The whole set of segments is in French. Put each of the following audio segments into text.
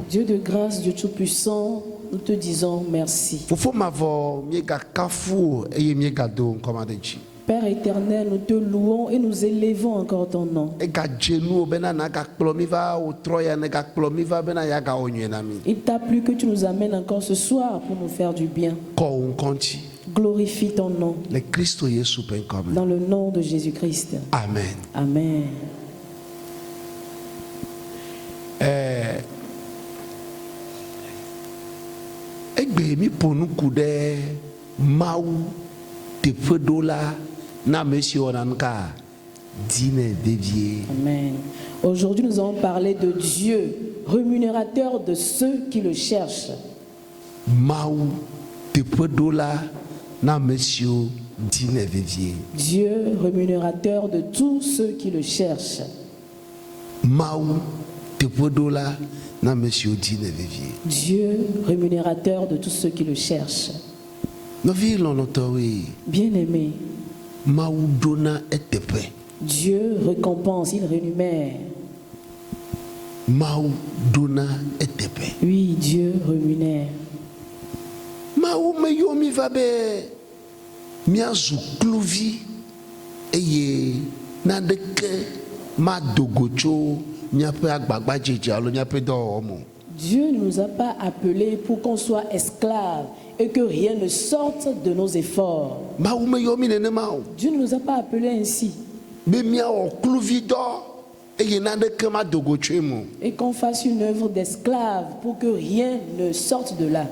Dieu de grâce, Dieu tout-puissant, nous te disons merci. Père éternel, nous te louons et nous élevons encore ton nom. Il t'a plu que tu nous amènes encore ce soir pour nous faire du bien. Glorifie ton nom. Dans le nom de Jésus-Christ. Amen. Amen. Amen. Aujourd'hui, nous allons parler de Dieu, rémunérateur de ceux qui le cherchent. Dieu, rémunérateur de tous ceux qui le cherchent. Dieu, rémunérateur de tous ceux qui le cherchent. Bien-aimé, Dieu récompense, il rémunère. Oui, Dieu rémunère. Dieu ne nous a pas appelés pour qu'on soit esclaves et que rien ne sorte de nos efforts. Dieu ne nous a pas appelés ainsi. Et qu'on fasse une œuvre d'esclave pour que rien ne sorte de là.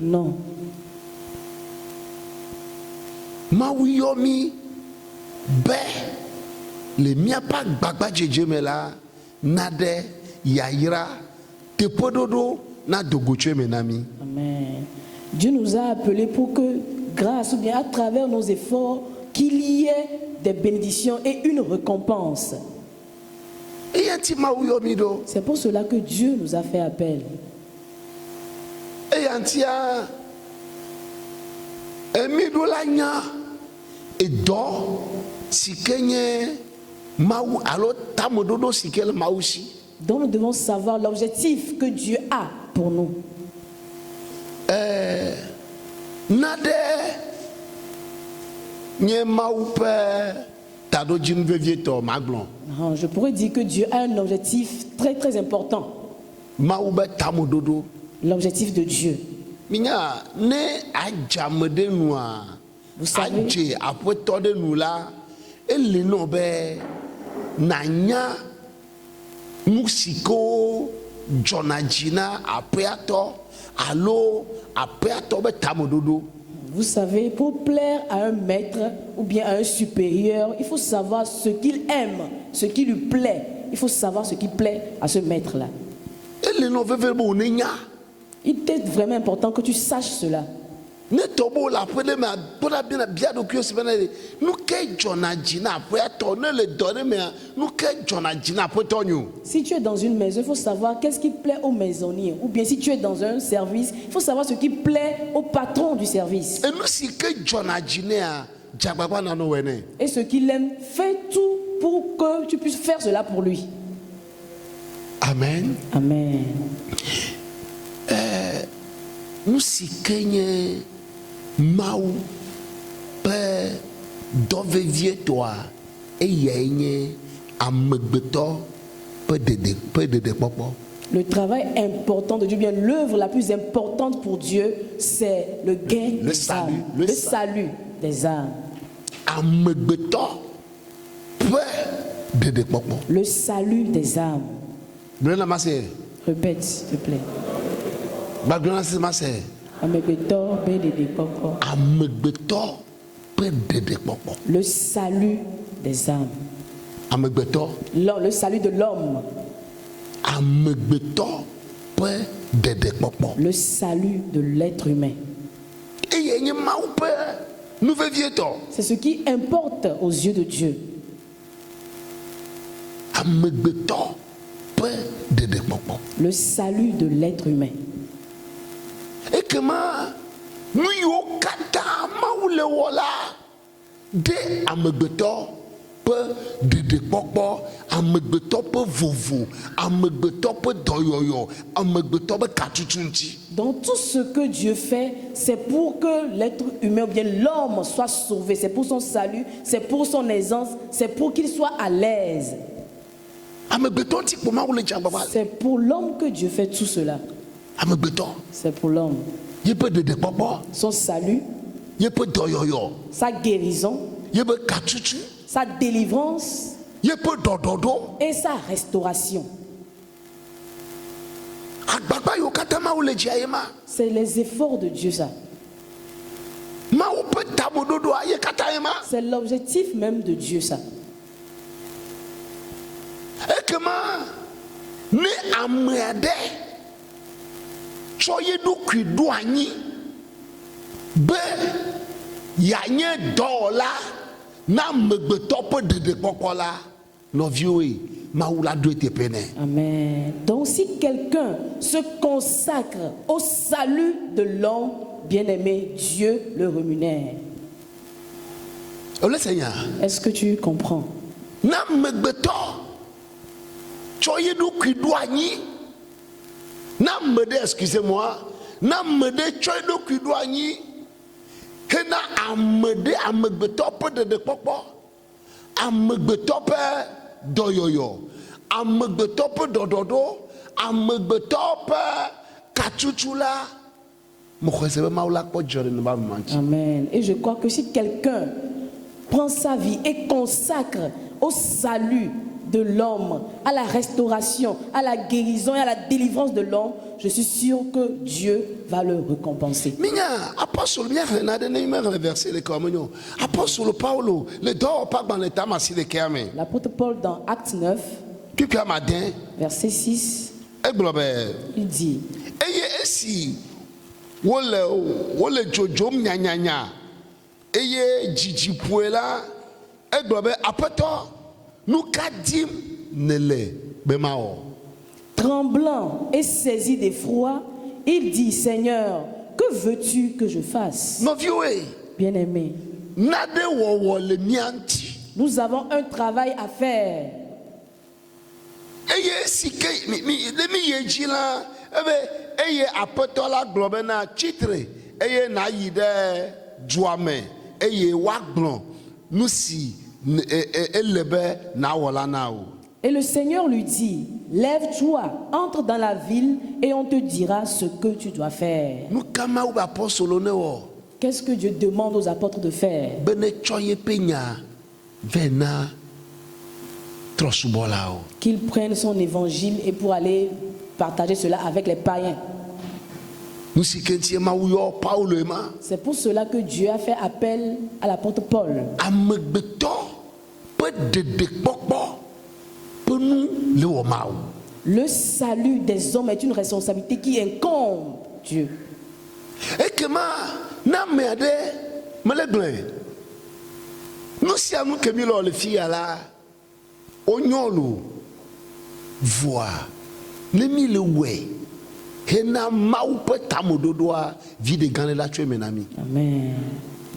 Non. Amen. Dieu nous a appelés pour que, grâce ou bien à travers nos efforts, qu'il y ait des bénédictions et une récompense. C'est pour cela que Dieu nous a fait appel. Donc nous devons savoir l'objectif que Dieu a pour nous. Je pourrais dire que Dieu a un objectif très très important. L'objectif de Dieu. Vous savez, vous savez, pour plaire à un maître ou bien à un supérieur, il faut savoir ce qu'il aime, ce qui lui plaît. Il faut savoir ce qui plaît à ce maître-là. Il est vraiment important que tu saches cela. Si tu es dans une maison, il faut savoir qu'est-ce qui plaît au maisonnier. Ou bien si tu es dans un service, il faut savoir ce qui plaît au patron du service. Et ce qu'il aime, fais tout pour que tu puisses faire cela pour lui. Amen. Amen. Nous si kenye mau pe dovevie toi et yenye amegbeto pe de popo. Le travail important de Dieu, bien l'œuvre la plus importante pour Dieu, c'est le gain des âmes, le salut des âmes. Amegbeto pe de popo. Le salut des âmes. Répète, s'il te plaît. Le salut des âmes. Le salut de l'homme. Le salut de l'être humain. C'est ce qui importe aux yeux de Dieu. Le salut de l'être humain. Et comment nous y kata maule wala de amegbeto ƒe ɖeɖekpɔkpɔ, amegbetɔ ƒe vovo, amegbetɔ ƒe dɔyɔyɔ, amegbetɔ ƒe katutu ŋuti. Dans tout ce que Dieu fait, c'est pour que l'être humain ou bien l'homme soit sauvé. C'est pour son salut, c'est pour son aisance, c'est pour qu'il soit à l'aise. Amegbetɔ ŋuti kpɔ Mawu le dziagbagba. C'est pour l'homme que Dieu fait tout cela. Amegbetɔ. C'est pour l'homme. Yeƒe ɖeɖekpɔkpɔ, Son salut, yeƒe dɔyɔyɔ, sa guérison, yeƒe katutu, sa délivrance yeƒe ɖɔɖɔɖo. et sa restauration. Agbagba yiwo katã Mawu le dzia ye ma. C'est les efforts de Dieu ça. Mawu ƒe taboɖoɖoa ye katã ye ma. C'est l'objectif même de Dieu ça. Ekema ne ame aɖe tsɔ ye ɖokui ɖo anyi be yeanye dɔwɔla na amegbetɔ ƒe ɖeɖekpɔkpɔ la, nɔviwoe, Mawu la ɖo teƒe nɛ. Amen. Donc si quelqu'un se consacre au salut de l'homme, bien-aimé, Dieu le rémunère. Ole Seigneur. Est-ce que tu comprends? Na amegbetɔ tsɔ ye ɖokui ɖo anyi, na ame ɖe, excusez-moi, na ame ɖe tsɔ ye ɖokui ɖo anyi hena ame ɖe amegbetɔ ƒe ɖeɖekpɔkpɔ, amegbetɔ ƒe dɔyɔyɔ, amegbetɔ ƒe ɖɔɖɔɖo, amegbetɔ ƒe katutu la, mexɔe se be Mawu la kpɔ dzidzɔ ɖe ne ba me ŋuti. Amen. Et je crois que si quelqu'un prend sa vie et consacre au salut de l'homme, à la restauration, à la guérison et à la délivrance de l'homme, je suis sûr que Dieu va le récompenser. Minya apostole mia xlẽna ɖe ne me xlẽ verset le kɔme nyo. Apostole Paulo le dɔwɔƒe agbalẽ tame asi ɖekea me. L'apôtre Paul dans Acte 9, Kpikpia made verset 6, egblɔ be il dit: eye esi wole dzodzom nyanyanya eye dzidzi ƒoe la, egblɔ be aƒetɔ, nu ka dim nele be mawɔ? tremblant et saisi d'effroi, il dit: Seigneur, que veux-tu que je fasse? Nɔviwoe, Bien-aimé, naɖe wɔwɔ le mia ŋuti. nous avons un travail à faire. Eye esi ke ne mi ye dzi la, ebe eye aƒetɔ la gblɔ be na tsitre eye nayi ɖe dua me eye woagblɔ nu si ele be nawɔ la na wo. Et le Seigneur lui dit: lève-toi, entre dans la ville et on te dira ce que tu dois faire. Nu ka Mawu be apɔstolo ne wɔ Qu'est-ce que Dieu demande aux apôtres de faire? be ne tsɔ yeƒe nya ve na trɔsubɔlawo. Qu'ils prennent son évangile et pour aller partager cela avec les païens. Nu si ke ŋuti Mawu yɔ Paulo ma. C'est pour cela que Dieu a fait appel à l'apôtre Paul. Amegbetɔ ƒe ɖeɖekpɔkpɔ ƒe nu le wɔ Mawu. Le salut des hommes est une responsabilité qui incombe Dieu. Ekema na ame aɖe mele gblɔe, nu sia nu ke mi le wɔ le fi ya la, wonyɔ lo, voa ne mi le wɔe hena Mawu ƒe tameɖoɖoa, viɖe gã la tso eme na mi. Amen.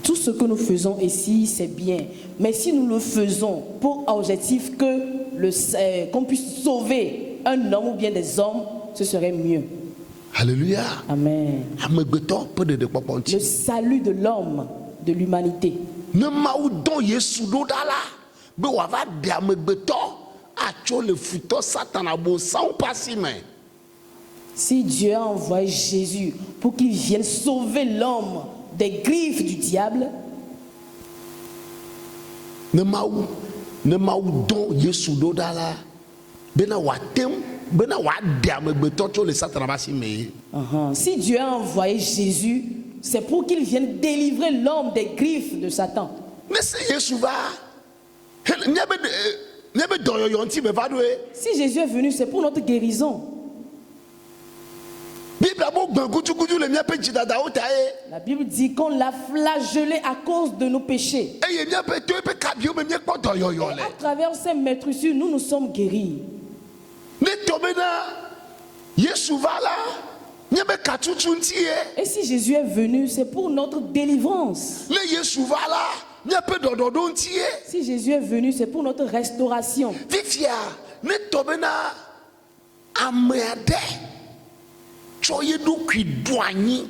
Tout ce que nous faisons ici, c'est bien. Mais si nous le faisons pour objectif qu'on puisse sauver un homme ou bien des hommes, ce serait mieux. Alléluia. Amen. Amegbetɔ ƒe ɖeɖekpɔkpɔ Le ŋuti. salut de l'homme, de l'humanité. Ne Mawu dɔ Yesu ɖo ɖa la, be wòava ɖe amegbetɔ atso le futɔ Satana bosãwo ƒe asi me. Si Dieu a envoyé Jésus pour qu'il vienne sauver l'homme des griffes du diable, Ne Mawu dɔ Yesu ɖo ɖa la, bena wòatem, bena wòaɖe amegbetɔ tso le Satana ƒe asi me. si Dieu a envoyé Jésus, c'est pour qu'il vienne délivrer l'homme des griffes de Satan. Ne se Yesu va, miabe dɔyɔyɔ ŋuti be va ɖoe. Si Jésus est venu, c'est pour notre guérison. Bible abo gbẽ gudugudu le miaƒe dzidadawo ta ye. La Bible dit qu'on l'a flagellé à cause de nos péchés. Eye miaƒe to eƒe kabiwo me miekpɔ dɔyɔyɔ le. À travers ces maîtrissures, nous nous sommes guéris. Ne tɔ bena Yesu va la, miabe katutu ŋuti ye. Et si Jésus est venu, c'est pour notre délivrance. Ne Yesu va la, miape dɔdɔɖo ŋutie. Si Jésus est venu, c'est pour notre restauration. Fifia ne tɔ bena ame aɖe tsɔ ye ɖokui ɖo anyi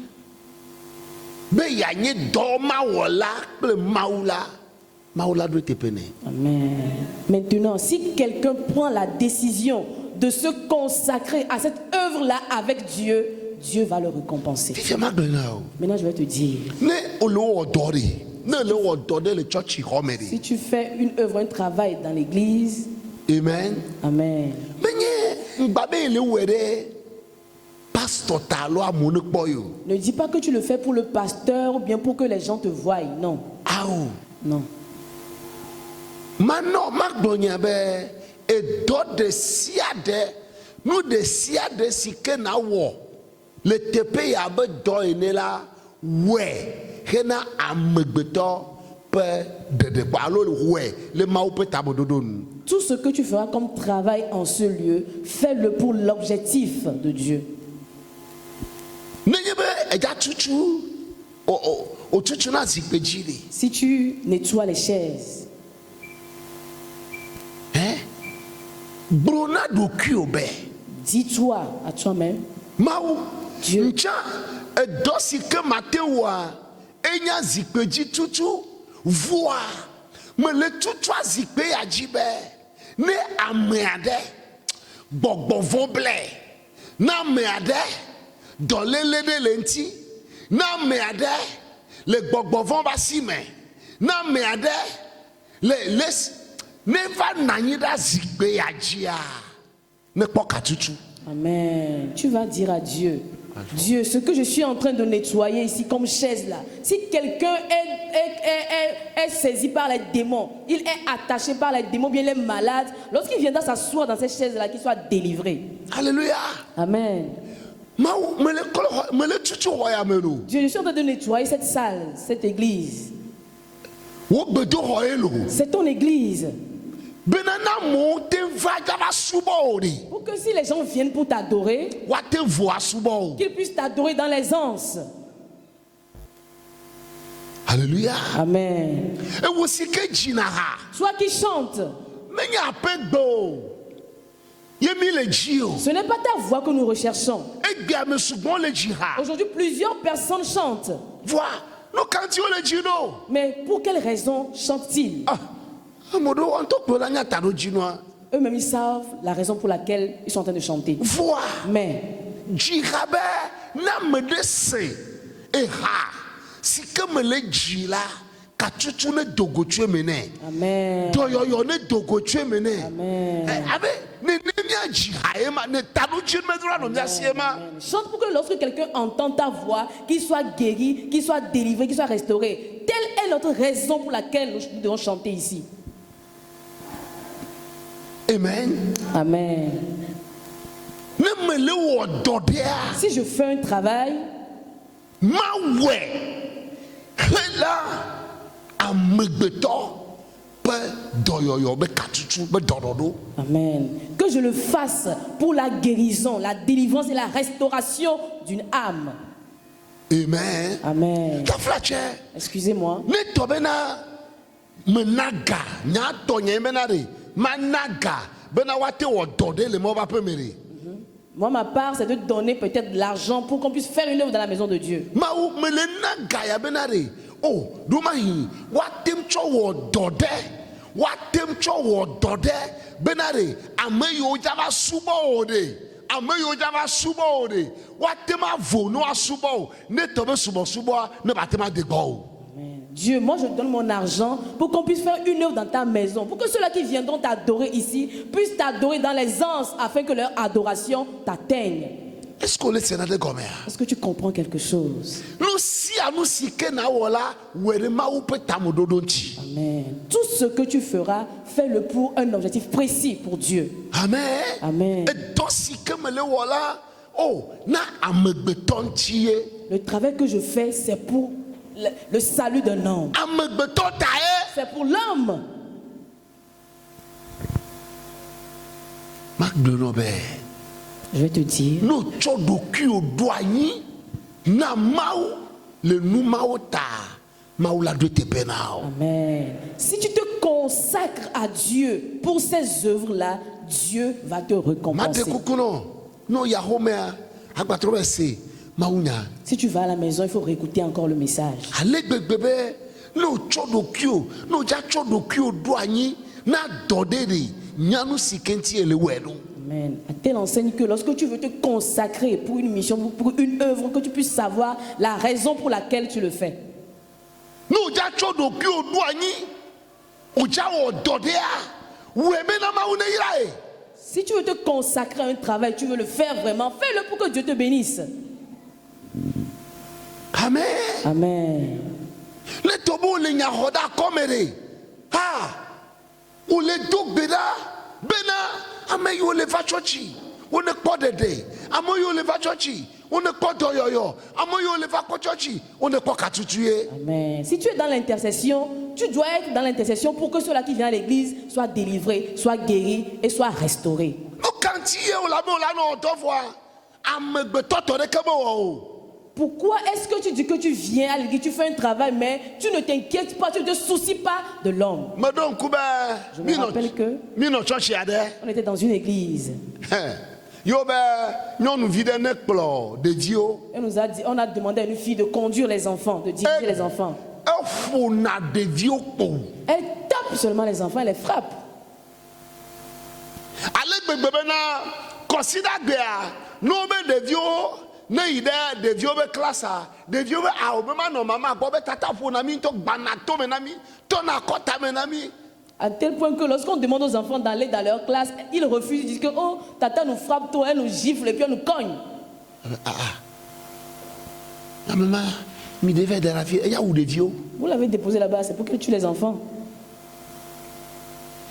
be yeanye dɔmawɔla kple Mawu la, Mawu la ɖo teƒe nɛ. Amen. Maintenant, si quelqu'un prend la décision de se consacrer à cette œuvre-là avec Dieu, Dieu va le récompenser. Fifia magblɔ na o. Maintenant, je vais te dire, Ne wòle wɔ dɔ ɖe, ne le wɔ dɔ ɖe le tsɔtsi xɔme si ɖe. tu fais une œuvre, un travail dans l'église, Amen. Amen. Menye ŋgba be le wɔe ɖe pastor ta alo amewo ne kpɔ yi o. Ne dis pas que tu le fais pour le pasteur ou bien pour que les gens te voient. Non, Awo. non. Manɔ magblɔ nya be edɔ ɖe sia ɖe, nu ɖe sia ɖe si ke na wɔ le teƒe ya be dɔ ene la wɔe hena amegbetɔ ƒe ɖeɖekpɔ alo wɔe le Mawu ƒe tameɖoɖo nu. Tout ce que tu feras comme travail en ce lieu, fais-le pour l'objectif de Dieu. Nenye be edza tutu o tutu na zikpe dzi ɖe. Si tu nettoies les chaises, Gblɔ na ɖokuiwò be dis-toi à toi-même, Mawu Dieu. ntsã edɔ si ke mate wɔa enya zikpe dzi tutu voa mele tutua zikpe ya dzi be ne ame aɖe gbɔgbɔ vɔ blɛ, ne ame aɖe dɔléle ɖe le ŋuti, ne ame aɖe le gbɔgbɔ vɔ ba si me, ne ame aɖe le ne va nɔ anyi ɖe zikpe ya dzia ne kpɔ katutu. Amen. Tu vas dire à Dieu, Dieu, ce que je suis en train de nettoyer ici comme chaise là, si quelqu'un est saisi par les démons, il est attaché par les démons, bien il est malade, lorsqu'il viendra s'asseoir dans cette chaise là, qu'il soit délivré. Alléluia. Amen. Mawu mele tutu xɔ ya me lo. Dieu, je suis en train de nettoyer cette salle, cette église. Wo gbedoxɔ ye lo. C'est ton église. Bena na amewo te va gava subɔ o de. Pour que si les gens viennent pour t'adorer, Woate vo asubɔ o. qu'ils puissent t'adorer dans l'aisance. Alléluia. Amen. Ewo si ke dzina ha. Toi qui chantes, Menye aƒegbe o. Ye mi le dzi o. ce n'est pas ta voix que nous recherchons. Egbea me sugbɔ le dzi ha. Aujourd'hui, plusieurs personnes chantent. Voa no kantiwo le dzi no. Mais pour quelle raison chantent-ils? Ah, ame ɖewo ŋutɔ kplɔ la nya ta ɖo dzi noa. Eux-mêmes, ils savent la raison pour laquelle ils sont en train de chanter. Voa Mais dzi ha be na ame ɖe se eha si ke me le dzi la katutu ne dogo tso eme nɛ. Amen. Dɔyɔyɔ ne dogo tso eme nɛ. Amen. Abe ne mia dzi ha ye ma ne ta ɖo dzi me dra no mia si ye ma. Chante pour que lorsque quelqu'un entend ta voix, qu'il soit guéri, qu'il soit délivré, qu'il soit restauré. Telle est notre raison pour laquelle nous devons chanter ici. Amen. Amen. Ne me le wɔ dɔ ɖea. Si je fais un travail, Ma wɔe hena amegbetɔ ƒe dɔyɔyɔ be katutu be dɔɖɔɖo. Amen, que je le fasse pour la guérison, la délivrance et la restauration d'une âme. Amen. Amen. Kaflatsɛ Excusez-moi. ne tɔ bena menaga nyatɔ nye bena de managa bena woate wɔ dɔ ɖe le mɔ va ƒe me de. Moi, ma part, c'est de donner peut-être de l'argent pour qu'on puisse faire une œuvre dans la maison de Dieu. Mawu me le naga ya bena de o ɖomahi woatem tsɔ wɔ dɔ ɖe woatem tsɔ wɔ dɔ ɖe bena de ame yiwo dzava subɔ o de ame yiwo dzava subɔ o de woatem avo ne woasubɔ o ne tɔ be subɔsubɔa ne batem ade gbɔ o. Amen. Dieu, moi je donne mon argent pour qu'on puisse faire une œuvre dans ta maison, pour que ceux-là qui viendront t'adorer ici puissent t'adorer dans les anses afin que leur adoration t'atteigne. Est-ce qu'on est sénateur comme ça? Est-ce que tu comprends quelque chose? Nous si à nous si que na wala wele ma ou peut tamododo nti. Amen. Tout ce que tu feras, fais-le pour un objectif précis pour Dieu. Amen. Amen. Et donc si que me le wala oh na amegbeton nti ye. Le travail que je fais, c'est pour le salut d'un homme. Amegbeton tae. C'est pour l'homme. Marc de Nobel. Je vais te dire. Nous tchodoku au douani na maou le nou maou ta maula do te penao. Amen. Si tu te consacres à Dieu pour ces œuvres-là, Dieu va te récompenser. No ya homea agbatrobe se maunya. Si tu vas à la maison, il faut réécouter encore le message. Alegbebebe no chodokio no ja chodokio do anyi na dodere nyanu sikenti elewelu. Amen. Elle enseigne que lorsque tu veux te consacrer pour une mission, pour une œuvre, que tu puisses savoir la raison pour laquelle tu le fais. No ja chodokio do anyi uja ododea webe na maune irae. Si tu veux te consacrer à un travail, tu veux le faire vraiment, fais-le pour que Dieu te bénisse. Amen. Amen. Le tobo le nyahoda komere. Ha! Ou le dogbeda bena ameyo le vachochi. On ne pas d'aider. Amoyo le vachochi. On ne pas doyoyo. Amoyo le vachochi. On ne pas katutuye. Amen. Si tu es dans l'intercession, tu dois être dans l'intercession pour que ceux-là qui viennent à l'église soient délivrés, soient guéris et soient restaurés. Pourquoi est-ce que tu dis que tu viens à l'église, tu fais un travail, mais tu ne t'inquiètes pas, tu ne te soucies pas de l'homme? Je me rappelle que on était dans une église. Et On a demandé à une fille de conduire les enfants, de diriger les enfants. Elle tape seulement les enfants, elle les frappe. À tel point que lorsqu'on demande aux enfants d'aller dans leur classe, ils refusent, ils disent que oh, tata nous frappe, toi, elle nous gifle et puis elle nous cogne. Vous l'avez déposé là-bas, c'est pour qu'elle tue les enfants.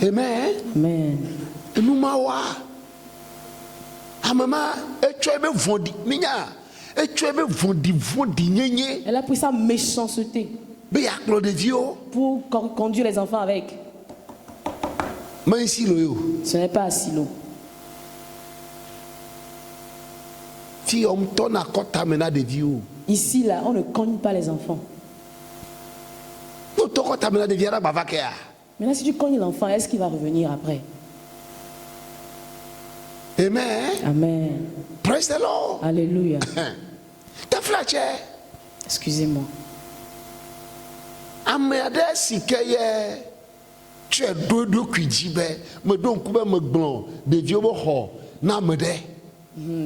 Amen. Amen. Elle a pris sa méchanceté pour conduire les enfants avec. Ce n'est pas à Silo. Ici, là, on ne cogne pas les enfants. Maintenant, si tu cognes l'enfant, est-ce qu'il va revenir après? Amen. Amen. Praise the Lord. Alléluia. Excusez-moi.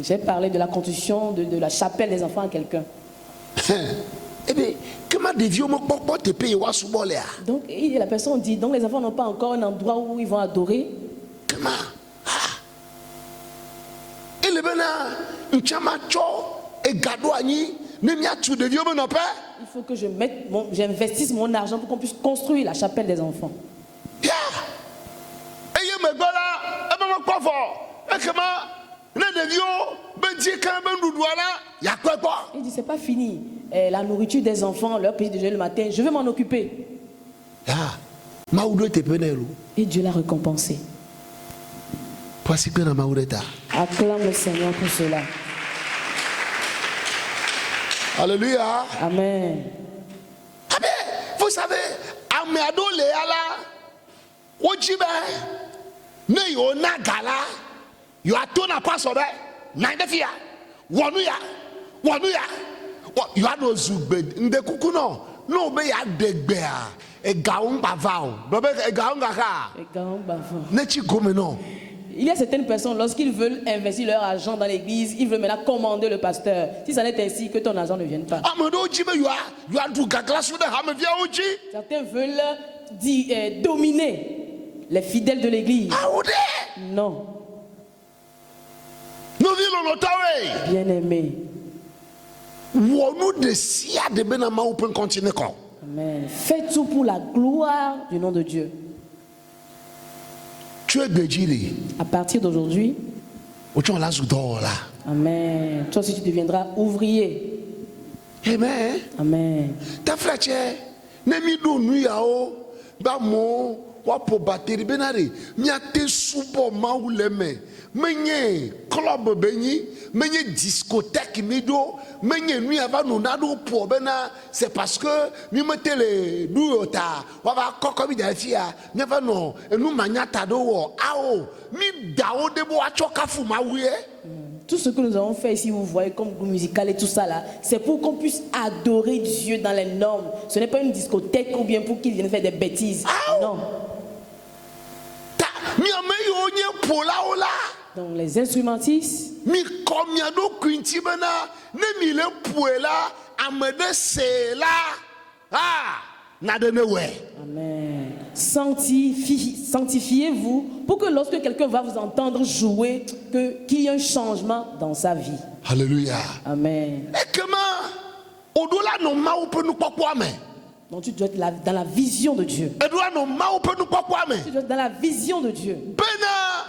J'ai parlé de la construction de la chapelle des enfants à quelqu'un. Donc et la personne dit, donc les enfants n'ont pas encore un endroit où ils vont adorer. Il faut que j'investisse mon argent pour qu'on puisse construire la chapelle des enfants. Il dit, c'est pas fini. La nourriture des enfants, leur petit déjeuner le matin, je vais m'en occuper. Et Dieu l'a récompensé. Acclame le Seigneur pour cela. Alléluia. Amen. Vous savez, Améado Léala, Ojibe, Neyo Nagala, Yoatona Pasobe, Nandefia, Wanuya, you are no Zugbe, Ndekukuno, no be a degbea, a gaun bavao, a gaun gaga, Nechi Gomeno. Il y a certaines personnes, lorsqu'ils veulent investir leur argent dans l'église, ils veulent maintenant commander le pasteur. Si ça n'est ainsi, que ton argent ne vienne pas. Certains veulent dominer les fidèles de l'église. Non. Bien-aimé. Amen. Fais tout pour la gloire du nom de Dieu. À partir d'aujourd'hui, amen. Toi aussi tu deviendras ouvrier. Amen. Amen. Ta frère, nemi do nuyao ba mo wa po bateri benare mi ate subo mauleme menye club benyi, menye discothèque mido, menye nuit avant nous n'adou pour bena, c'est parce que mi mette les douota, wava kokobi delfia, mi va non, et nous magnata do ao, mi dao debo achoka fumaouye. Tout ce que nous avons fait ici, vous voyez comme groupe musical et tout ça là, c'est pour qu'on puisse adorer Dieu dans les normes. Ce n'est pas une discothèque ou bien pour qu'ils viennent faire des bêtises. Non. Mi ameyo nye pola ola. Donc les instrumentistes, Mi komia do kwinti bena, ne mi le puela, amede se la. Ah, nadene we. amen. Sanctifiez-vous pour que lorsque quelqu'un va vous entendre jouer, qu'il y ait un changement dans sa vie. Alléluia. Amen. Et comment au-delà no ma ou peut nous kwame. Donc tu dois être dans la vision de Dieu. Et doit no ma ou peut nous kwame. Tu dois être dans la vision de Dieu. Bena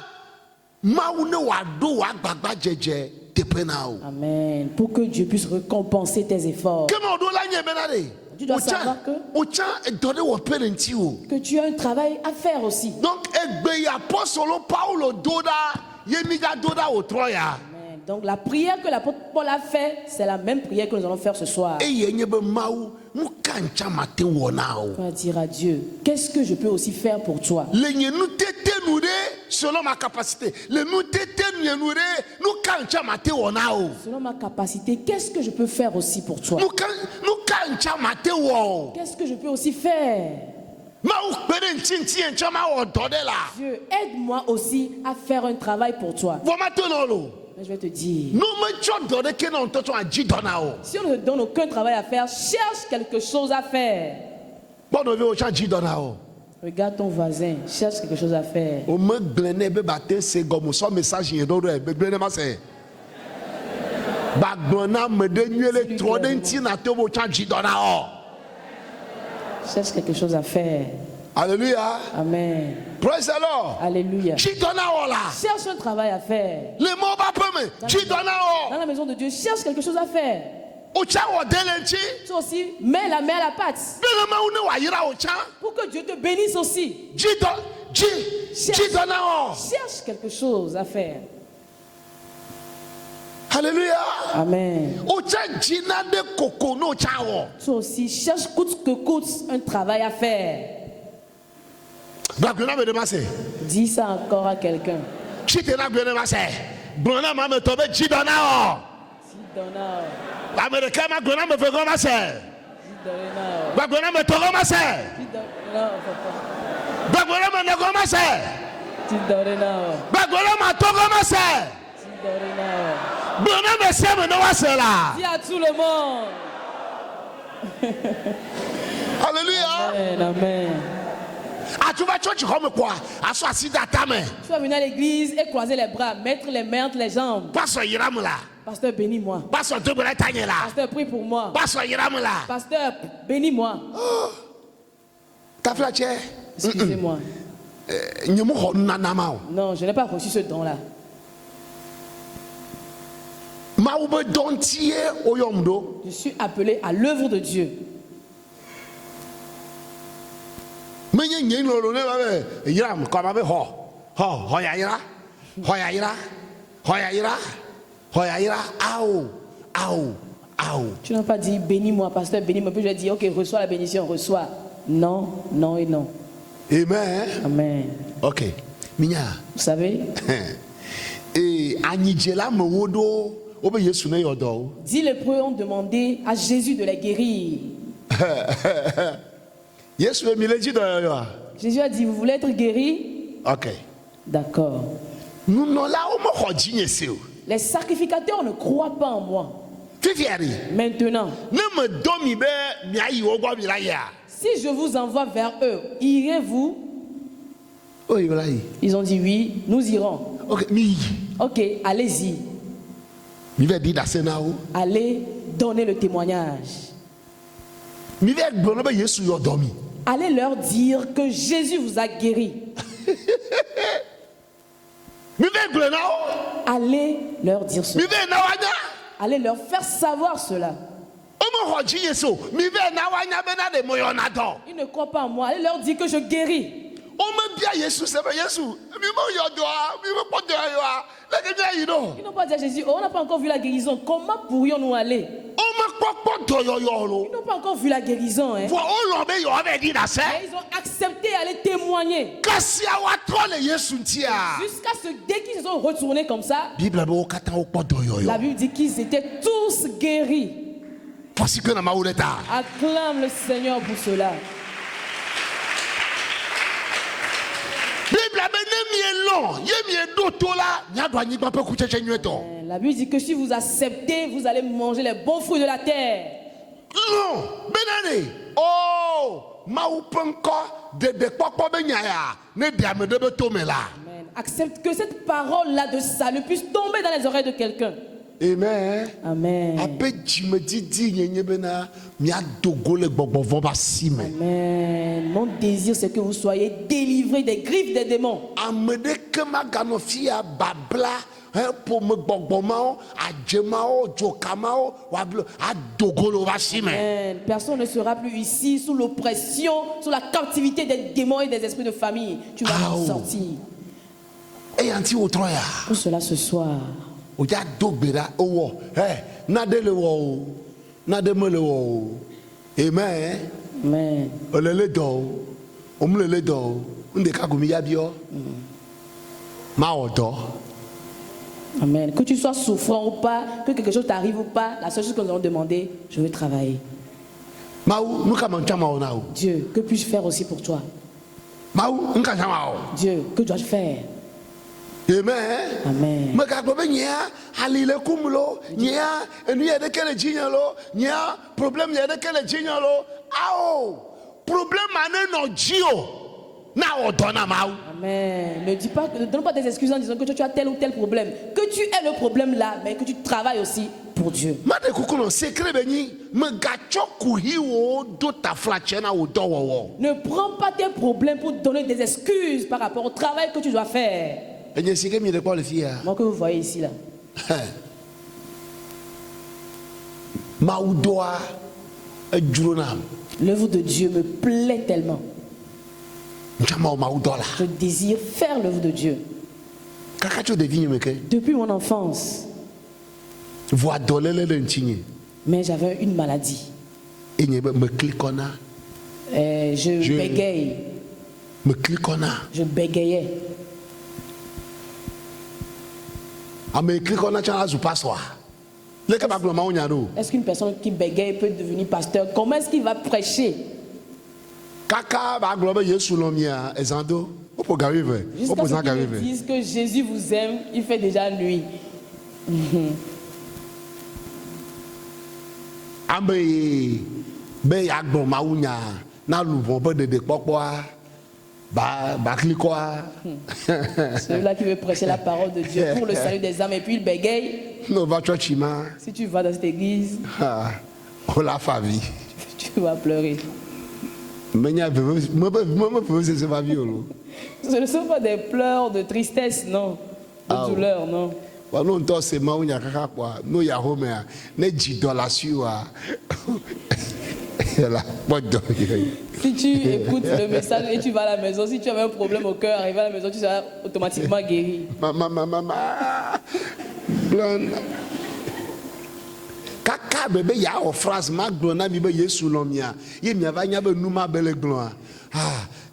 ma ou ne wa do wa gbagba jeje te pena o. Amen. Pour que Dieu puisse récompenser tes efforts. Comment au-delà nye bena de. Tu dois savoir que tu as un travail à faire aussi. Donc, apôtre Paulo doda, yemiga doda au Troya. Amen. Donc la prière que l'apôtre Paul a fait, c'est la même prière que nous allons faire ce soir. On va dire à Dieu, qu'est-ce que je peux aussi faire pour toi? Selon ma capacité. Selon ma capacité, qu'est-ce que je peux faire aussi pour toi? Qu'est-ce que je peux aussi faire? Dieu, aide-moi aussi à faire un travail pour toi. Mais je vais te dire, si on ne te donne aucun travail à faire, cherche quelque chose à faire. Regarde ton voisin, cherche quelque chose à faire. Cherche quelque chose à faire. Alléluia. Amen. Praise the Lord. Alléluia. Cherche un travail à faire. Dans la maison de Dieu, cherche quelque chose à faire. Tu aussi, mets la main à la pâte. Pour que Dieu te bénisse aussi. Cherche quelque chose à faire. Alléluia. Amen. Tu aussi, cherche coûte que coûte un travail à faire. Dis ça encore à quelqu'un. Dis à tout le monde. Alléluia. Amen, amen. Tu vas venir à l'église et croiser les bras, mettre les mains entre les jambes. Pasteur, bénis-moi. Pasteur, prie pour moi. Pasteur, bénis-moi. Excusez-moi. Non, je n'ai pas reçu ce don-là. Je suis appelé à l'œuvre de Dieu. Tu n'as pas dit bénis-moi, pasteur, bénis-moi. Puis je vais dire ok, reçois la bénédiction, reçois. Non, non et non. Amen. Amen. Ok. Minya. Vous savez? Et Dix lépreux ont demandé à Jésus de les guérir. Jésus a dit, vous voulez être guéri? Ok. D'accord. Les sacrificateurs ne croient pas en moi. Maintenant, si je vous envoie vers eux, irez-vous? Ils ont dit oui, nous irons. Ok, allez-y. Allez donner le témoignage. Allez leur dire que Jésus vous a guéri. Allez leur dire cela. Allez leur faire savoir cela. Ils ne croient pas en moi. Allez leur dire que je guéris. me bien Jésus, c'est vrai Jésus. Ils n'ont pas dit à Jésus, oh, on n'a pas encore vu la guérison. Comment pourrions-nous aller? Ils n'ont pas encore vu la guérison. Hein. Mais ils ont accepté d'aller témoigner. Jusqu'à ce dès qu'ils se sont retournés comme ça, la Bible dit qu'ils étaient tous guéris. Acclame le Seigneur pour cela. La Bible dit que si vous acceptez, vous allez manger les bons fruits de la terre. Non, benane. Oh, Amen. Accepte que cette parole-là de salut puisse tomber dans les oreilles de quelqu'un. Amen. Amen. Amen. Mon désir, c'est que vous soyez délivrés des griffes des démons. Amen. Personne ne sera plus ici sous l'oppression, sous la captivité des démons et des esprits de famille. Tu vas sortir. Pour cela, ce soir, Amen. Amen. Que tu sois souffrant ou pas, que quelque chose t'arrive ou pas, la seule chose que nous allons demander, je veux travailler. Dieu, que puis-je faire aussi pour toi? Dieu, que dois-je faire? Amen. Amen. Amen. Ne donne pas des excuses en disant que tu as tel ou tel problème. Que tu aies le problème là, mais que tu travailles aussi pour Dieu. Ne prends pas tes problèmes pour donner des excuses par rapport au travail que tu dois faire. Moi que vous voyez ici là. L'œuvre de Dieu me plaît tellement. Je désire faire l'œuvre de Dieu. Depuis mon enfance. Mais j'avais une maladie. Je bégaye. Je bégayais. Est-ce qu'une personne qui bégaye peut devenir pasteur? Comment est-ce qu'il va prêcher? Jusqu'à ce qu'ils disent que Jésus vous aime, il fait déjà nuit. Celui-là qui veut prêcher la parole de Dieu pour le salut des âmes et puis il bégaye. Si tu vas dans cette église, tu vas pleurer. Ce ne sont pas des pleurs de tristesse, non, de douleur, non. Si tu écoutes le message et tu vas à la maison, si tu avais un problème au cœur, arrivé à la maison, tu seras automatiquement guéri. Kaka bébé ya o phrase ma glona mi be Yesu lomia ye mi ava nya be numa bele glon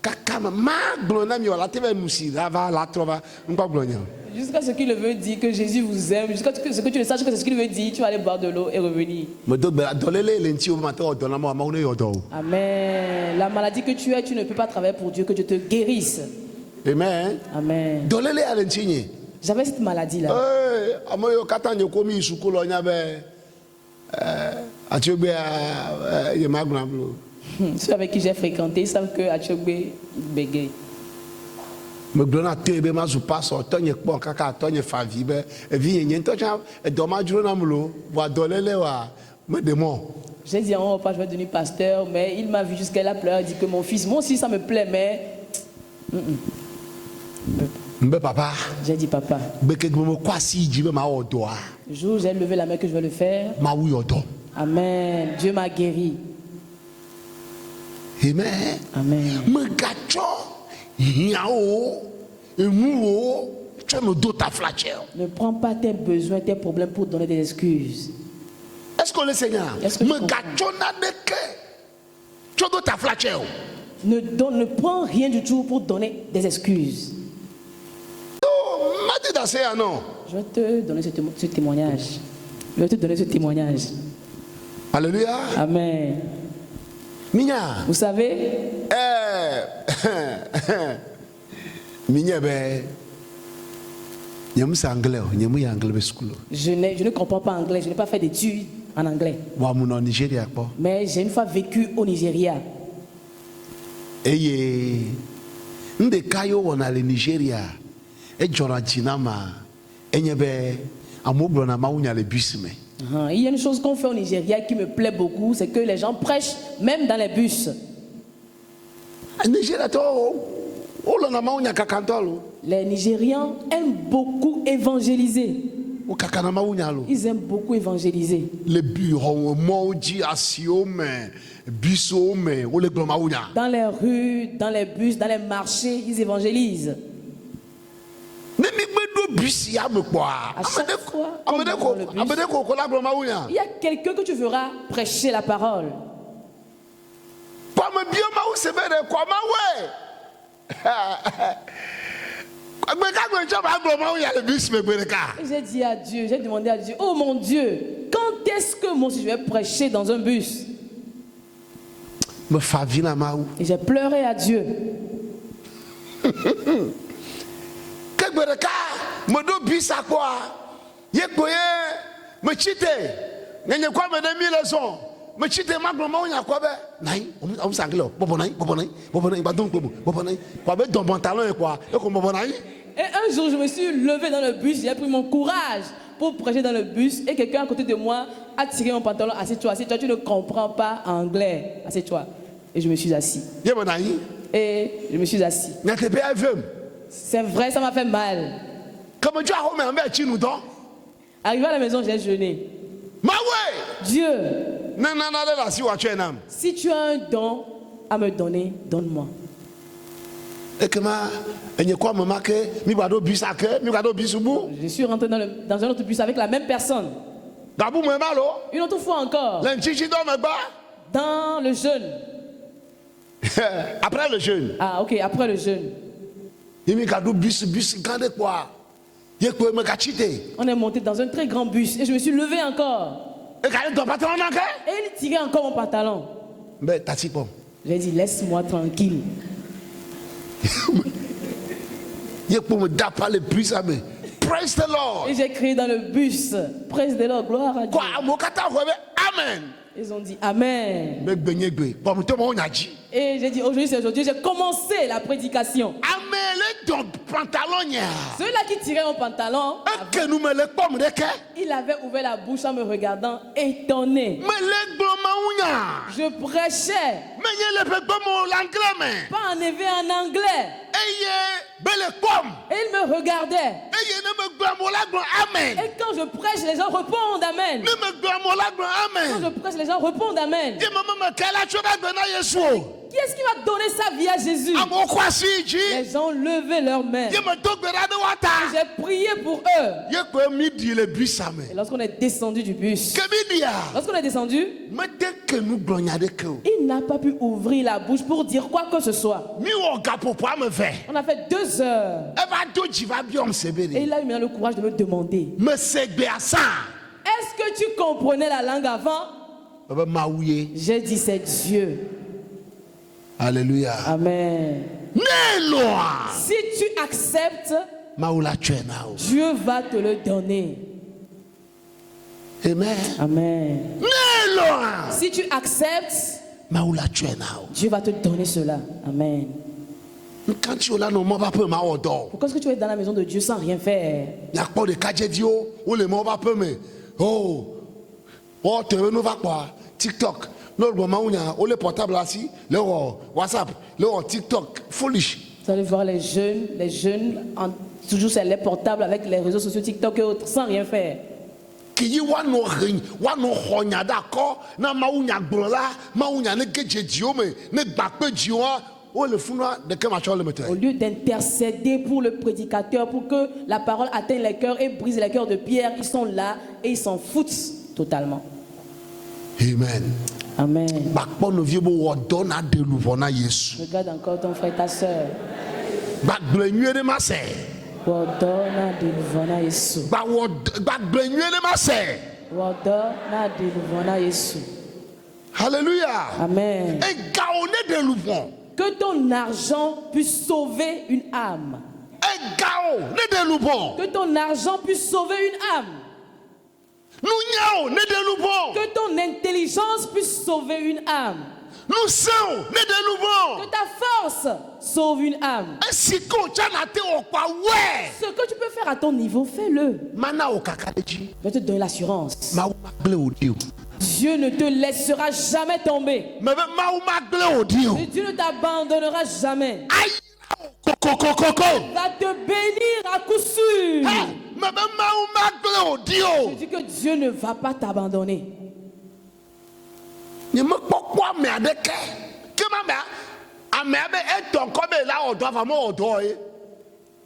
kaka ma glona mi wala tebe nusi va la trova ngba glonya. Jusqu'à ce qu'il veut dire que Jésus vous aime, jusqu'à ce que tu ne saches que c'est ce qu'il veut dire, tu vas aller boire de l'eau et revenir. Amen. La maladie que tu as, tu ne peux pas travailler pour Dieu, que Dieu te guérisse. Amen. Amen. J'avais cette maladie-là. Ceux avec qui j'ai fréquenté, ils savent que Achogbe bégaye. Me glona tebe ma zu pastor tonye kpon kaka tonye favi be evi yenye to cha do ma juro na mulo wa dolele wa me démon. J'ai dit on va pas je vais devenir pasteur mais il m'a vu jusqu'à la pleurer, il dit que mon fils moi aussi ça me plaît mais Mbe papa. J'ai dit papa. Beke gbo kwa si jibe ma odo a. Le jour où j'ai levé la main que je vais le faire. Ma wu odo. Amen. Dieu m'a guéri. Amen. Amen. Me gacho hiao emuo tu no do ta flacher. Ne prends pas tes besoins, tes problèmes pour donner des excuses. Est-ce que le Seigneur me gachona de que tu do ta flacher? Ne prends rien du tout pour donner des excuses. Oh, m'a dit d'assez non. Je vais te donner ce témoignage. Je vais te donner ce témoignage. Alléluia. Amen. Minya. Vous savez, Minya be nyamu anglais, nyamu anglais school. je ne comprends pas anglais, je n'ai pas fait d'études en anglais. Wa mu no Nigeria ko. Mais j'ai une fois vécu au Nigeria. Eye nde kayo wona le Nigeria e jora jinama enyebe amobro na mawunya le bus me. Il y a une chose qu'on fait au Nigeria qui me plaît beaucoup, c'est que les gens prêchent même dans les bus. Nigeria to o lo na mawunya kakantolo. Les Nigérians aiment beaucoup évangéliser. O kakana mawunya lo. Ils aiment beaucoup évangéliser. Le bureau moji asiome bisome o le glo mawunya. Dans les rues, dans les bus, dans les marchés, ils évangélisent. Ne mi gbedo bus ya me kwa. À chaque fois, Amede ko la glo mawunya. il y a quelqu'un que tu feras prêcher la parole. Kwa me bio mawu se be de kwa mawe. Et j'ai dit à Dieu, j'ai demandé à Dieu, oh mon Dieu, quand est-ce que moi aussi je vais prêcher dans un bus? Et j'ai pleuré à Dieu. Et un jour, je me suis levé dans le bus, j'ai pris mon courage pour prêcher dans le bus et quelqu'un à côté de moi a tiré mon pantalon. Assieds-toi, tu ne comprends pas anglais. Assieds-toi. Et je me suis assis. Et je me suis assis. C'est vrai, ça m'a fait mal. Arrivé à la maison, j'ai jeûné. Dieu, si tu as un don à me donner, donne-moi. Je suis rentré dans un autre bus avec la même personne. Une autre fois encore. Dans le jeûne. Après le jeûne. Ah, ok, après le jeûne. On est monté dans un très grand bus et je me suis levé encore. Et il tirait encore mon pantalon. J'ai dit, laisse-moi tranquille. Praise the Lord. Et j'ai crié dans le bus, praise the Lord, gloire à Dieu. Amen. Ils ont dit Amen. Et j'ai dit aujourd'hui c'est aujourd'hui, j'ai commencé la prédication. Celui-là qui tirait mon pantalon, il avait ouvert la bouche en me regardant étonné. Je prêchais, pas en éveil en anglais. Et il me regardait. Et quand je prêche, les gens répondent Amen. Quand je prêche, les gens répondent Amen. Qui est-ce qui va donner sa vie à Jésus? Les gens ont levé leurs mains. J'ai prié pour eux. Et lorsqu'on est descendu du bus, lorsqu'on est descendu, il n'a pas pu ouvrir la bouche pour dire quoi que ce soit. On a fait 2 heures. Et il a eu le courage de me demander, est-ce que tu comprenais la langue avant? J'ai dit c'est Dieu. Alléluia. Amen. Si tu acceptes, Dieu va te le donner. Amen. Amen. Si tu acceptes, Dieu va te donner cela. Amen. Pourquoi est-ce que tu es dans la maison de Dieu sans rien faire? TikTok. Le portable assis, le WhatsApp, le TikTok, foolish. Vous allez voir les jeunes toujours sur les portables avec les réseaux sociaux TikTok et autres sans rien faire. oh le funua de kemacho le mettez. Au lieu d'intercéder pour le prédicateur, pour que la parole atteigne les cœurs et brise les cœurs de pierre, ils sont là et ils s'en foutent totalement. Amen. Amen. Bakpo no vie bo wodona de luvona Yesu. Regarde encore ton frère et ta soeur. Bakble nyue de ma se. Wodona de luvona Yesu. Bakble nyue de ma se. Wodona de luvona Yesu. Alléluia. Amen. Et gaone de luvon. Que ton argent puisse sauver une âme. Et gaone de luvon. Que ton argent puisse sauver une âme. Nous nyao ne de luvon. Que ton intelligence puisse sauver une âme. Nous sommes ne de luvon. Que ta force sauve une âme. Et si ko chanate okwa ouais. Ce que tu peux faire à ton niveau, fais-le. Mana okakadeji. Je vais te donner l'assurance. Ma magle odio. Dieu ne te laissera jamais tomber. Mais ma magle odio. Et Dieu ne t'abandonnera jamais. Aïe. Koko. Il va te bénir à coup sûr. Mais ma magle odio. Je dis que Dieu ne va pas t'abandonner. Ne me pourquoi me adeke. Que ma mère amebe eton comme là on doit vraiment odoyer.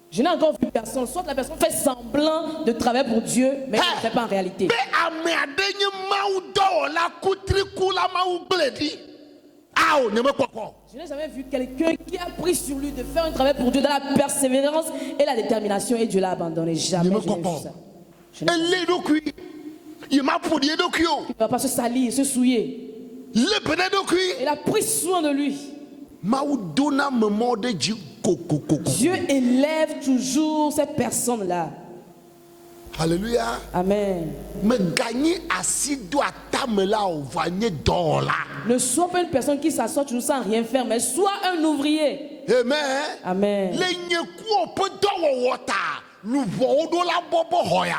Je n'ai encore vu personne. Soit la personne fait semblant de travailler pour Dieu, mais elle ne le fait pas en réalité. Je n'ai jamais vu quelqu'un qui a pris sur lui de faire un travail pour Dieu dans la persévérance et la détermination et Dieu l'a abandonné. Jamais je n'ai vu ça. Il ne va pas se salir, se souiller. Il a pris soin de lui. Dieu élève toujours ces personnes-là. Alléluia. Amen. Mais gagner assis doit là au vanier d'or là. Ne sois pas une personne qui s'assoit toujours sans rien faire, mais sois un ouvrier. Amen. Amen.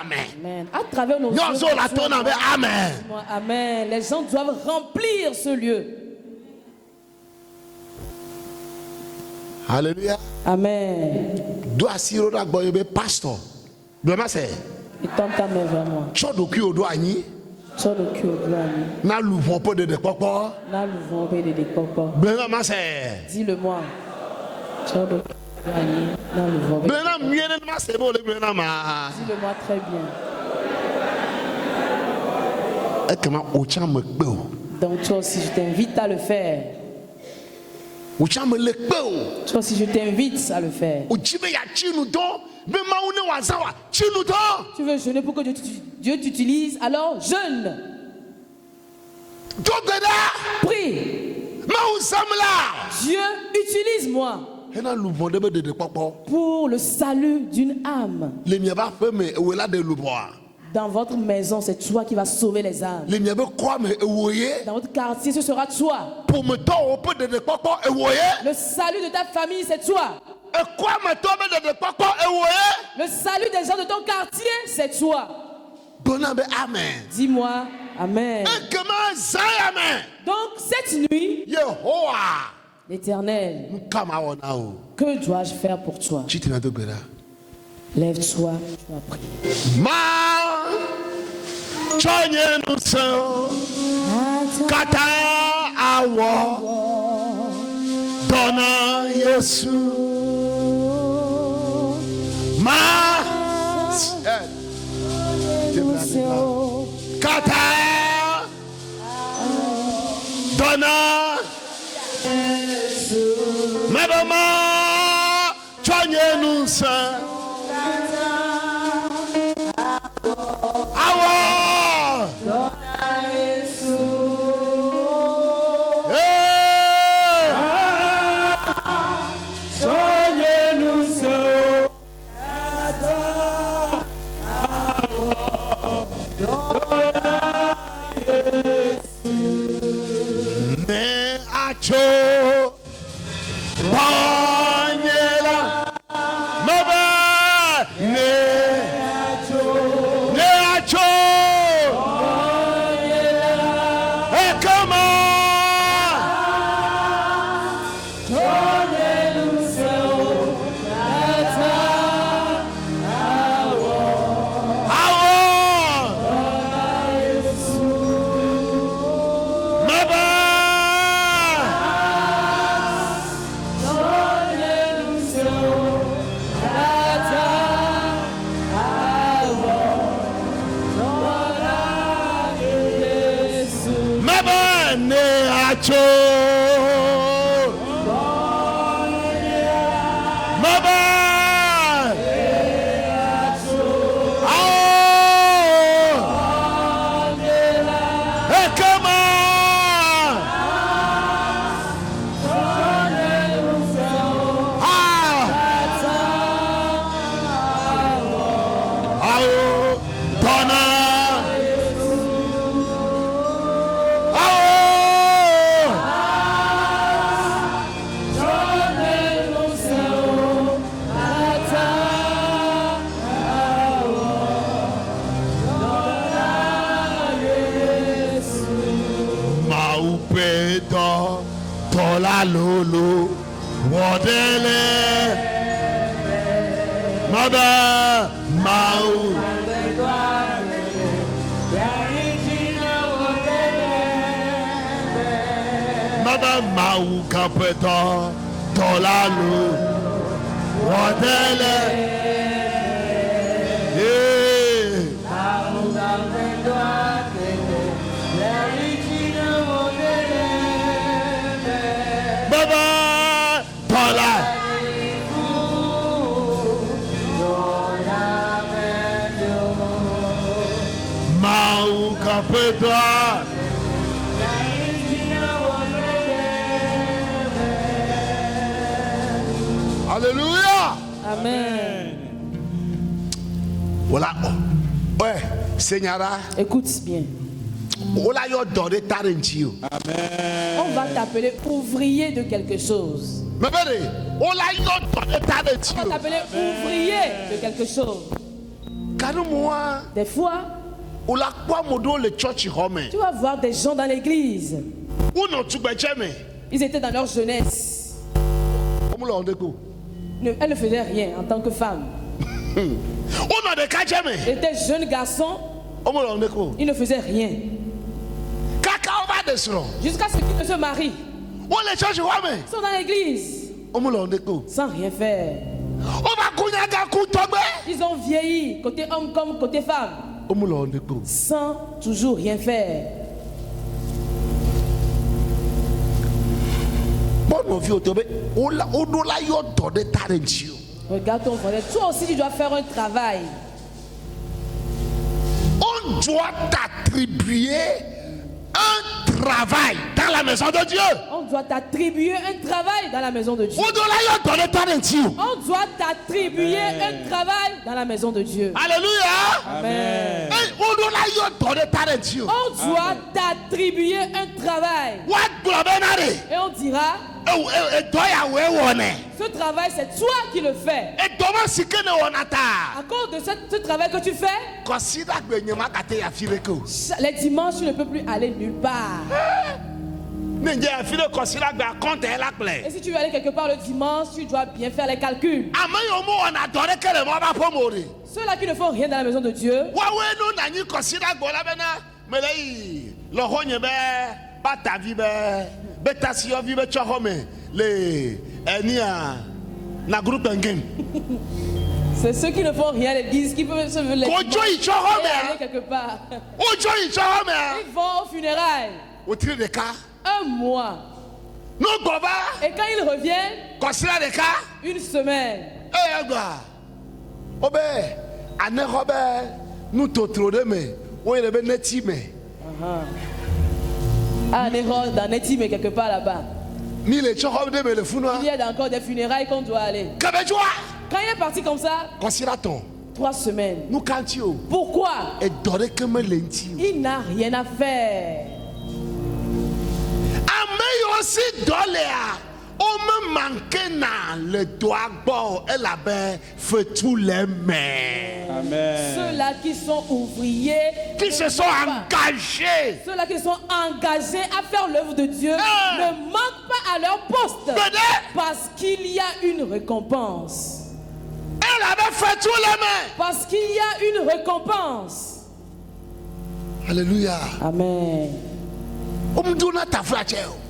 Amen. À travers nos yeux, Amen. Amen. Les gens doivent remplir ce lieu. Alléluia. Amen. Doit assis au pasteur. C'est Et tends ta main vers moi. Sors le cul au doigt. Na louvons pas de décopo. Na louvons pas de décopo. Dis-le-moi. Sors le cul au doigt. Na louvons pas. Dis-le-moi très bien. Donc toi aussi je t'invite à le faire. Toi aussi je t'invite à le faire. Tu veux jeûner pour que Dieu t'utilise, alors jeûne. Prie. Dieu, utilise-moi pour le salut d'une âme. Dans votre maison, c'est toi qui vas sauver les âmes. Dans votre quartier, ce sera toi. Le salut de ta famille, c'est toi. Le salut des gens de ton quartier, c'est toi. Dis-moi Amen. Donc cette nuit, l'Éternel, que dois-je faire pour toi? Lève-toi, tu vas prier. Kata awo dona Yesu ma kata dona Yesu madama chanye nusa awo Banyela Maba Echo. Baba. Lolo, Wadele, Maba, Mau, Maba, Mau, Capeta, Tolalo, Wadele, Pedra. Alléluia. Amen. Voilà. Ouais, Seigneur. Écoute bien. Amen. On va t'appeler ouvrier de quelque chose. On va t'appeler ouvrier de quelque chose. Des fois, tu vas voir des gens dans l'église. Ils étaient dans leur jeunesse. Elle ne faisait rien en tant que femme. Ils étaient jeunes garçons. Ils ne faisaient rien. Jusqu'à ce qu'ils ne se marient. Ils sont dans l'église sans rien faire. Ils ont vieilli, côté homme comme côté femme, sans toujours rien faire. Regarde ton frère, toi aussi tu dois faire un travail. On doit t'attribuer un travail dans la maison de Dieu. On doit t'attribuer un travail dans la maison de Dieu. On doit t'attribuer un travail dans la maison de Dieu. Alléluia. Amen. On doit t'attribuer un travail. Et on dira, ce travail c'est toi qui le fais. À cause de ce travail que tu fais, les dimanches tu ne peux plus aller nulle part. Et si tu veux aller quelque part le dimanche, tu dois bien faire les calculs. Ceux-là qui ne font rien dans la maison de Dieu, c'est ceux qui ne font rien, les disent qui peuvent se lever quelque part. Ils vont aux funérailles. Un mois. Et quand ils reviennent, une semaine. Ah, Nérode, dans Netime, quelque part là-bas. Il y a encore des funérailles qu'on doit aller. Quand il est parti comme ça, 3 semaines. Pourquoi? Il n'a rien à faire. Ceux-là qui sont ouvriers, qui se sont engagés, ceux-là qui sont engagés à faire l'œuvre de Dieu, ne manquent pas à leur poste, parce qu'il y a une récompense. Elle avait fait tout les mains. Parce qu'il y a une récompense. Alléluia. Amen.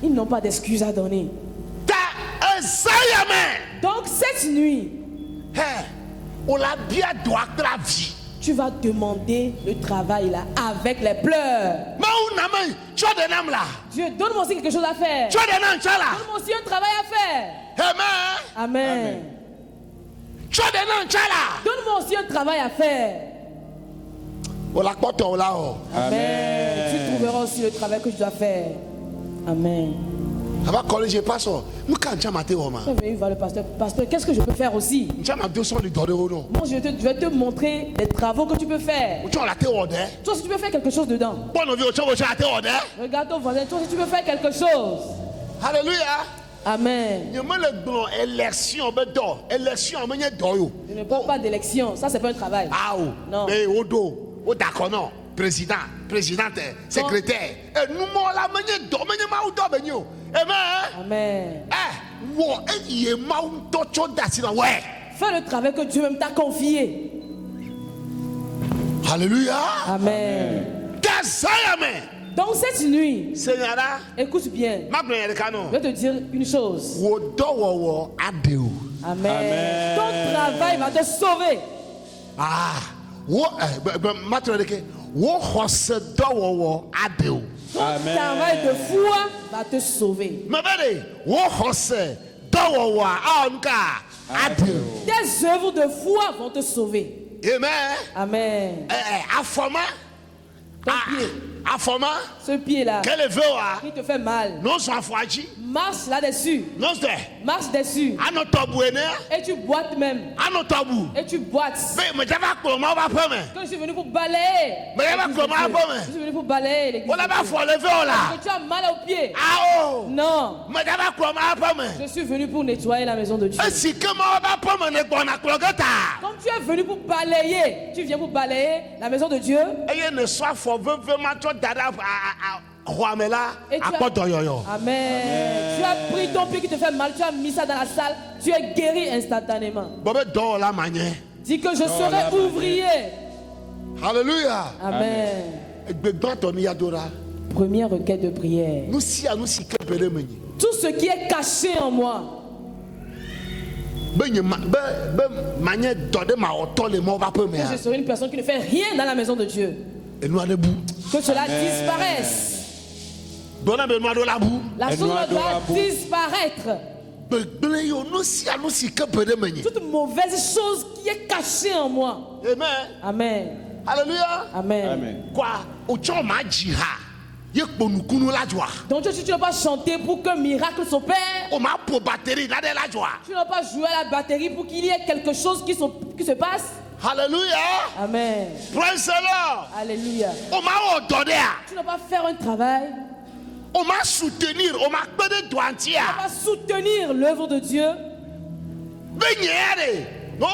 Ils n'ont pas d'excuses à donner. Donc cette nuit, tu vas demander le travail là avec les pleurs. Dieu, donne-moi aussi quelque chose à faire. Donne-moi aussi un travail à faire. Amen. Donne-moi aussi un travail à faire. Amen. Tu trouveras aussi le travail que je dois faire. Amen. Je vais venir voir le pasteur. Pasteur, qu'est-ce que je peux faire aussi? Moi, je vais te montrer les travaux que tu peux faire. Toi aussi, tu peux faire quelque chose dedans. Regarde ton voisin, toi aussi, tu peux faire quelque chose. Alléluia. Amen. Je Je ne parle pas d'élection. Ça, c'est pas un travail. Non. D'accord, non. Président, présidente, secrétaire. Nous Amen. Ouais. Fais le travail que Dieu même t'a confié. Alléluia. Amen. Donc cette nuit, écoute bien. Je vais te dire une chose. Amen. Ton travail va te sauver. Ton travail de foi va te sauver. Tes œuvres de foi vont te sauver. Amen. Ton pied. Ce pied-là qui te fait mal. Marche là-dessus. Marche dessus. Et tu boites même. Et tu boites. Quand je suis venu pour balayer. Je suis venu pour balayer l'église. Que tu as mal au pied. Non. Je suis venu pour nettoyer la maison de Dieu. Comme tu es venu pour balayer, tu viens pour balayer la maison de Dieu. Amen. Tu as pris ton pied qui te fait mal, tu as mis ça dans la salle, tu es guéri instantanément. Dis que je serai ouvrier. Alléluia. Amen. Première requête de prière. Tout ce qui est caché en moi. Que je serai une personne qui ne fait rien dans la maison de Dieu. Que cela disparaisse. La chose doit disparaître. Toute mauvaise chose qui est cachée en moi. Amen. Alléluia. Amen. Donc tu ne vas pas chanter pour qu'un miracle s'opère. Tu ne vas pas jouer à la batterie pour qu'il y ait quelque chose qui se passe. Alléluia. Amen. Praise the Lord. Alléluia. Tu ne vas pas faire un travail. On m'a soutenir, on m'a donné Tu ne vas pas soutenir l'œuvre de Dieu. Oh,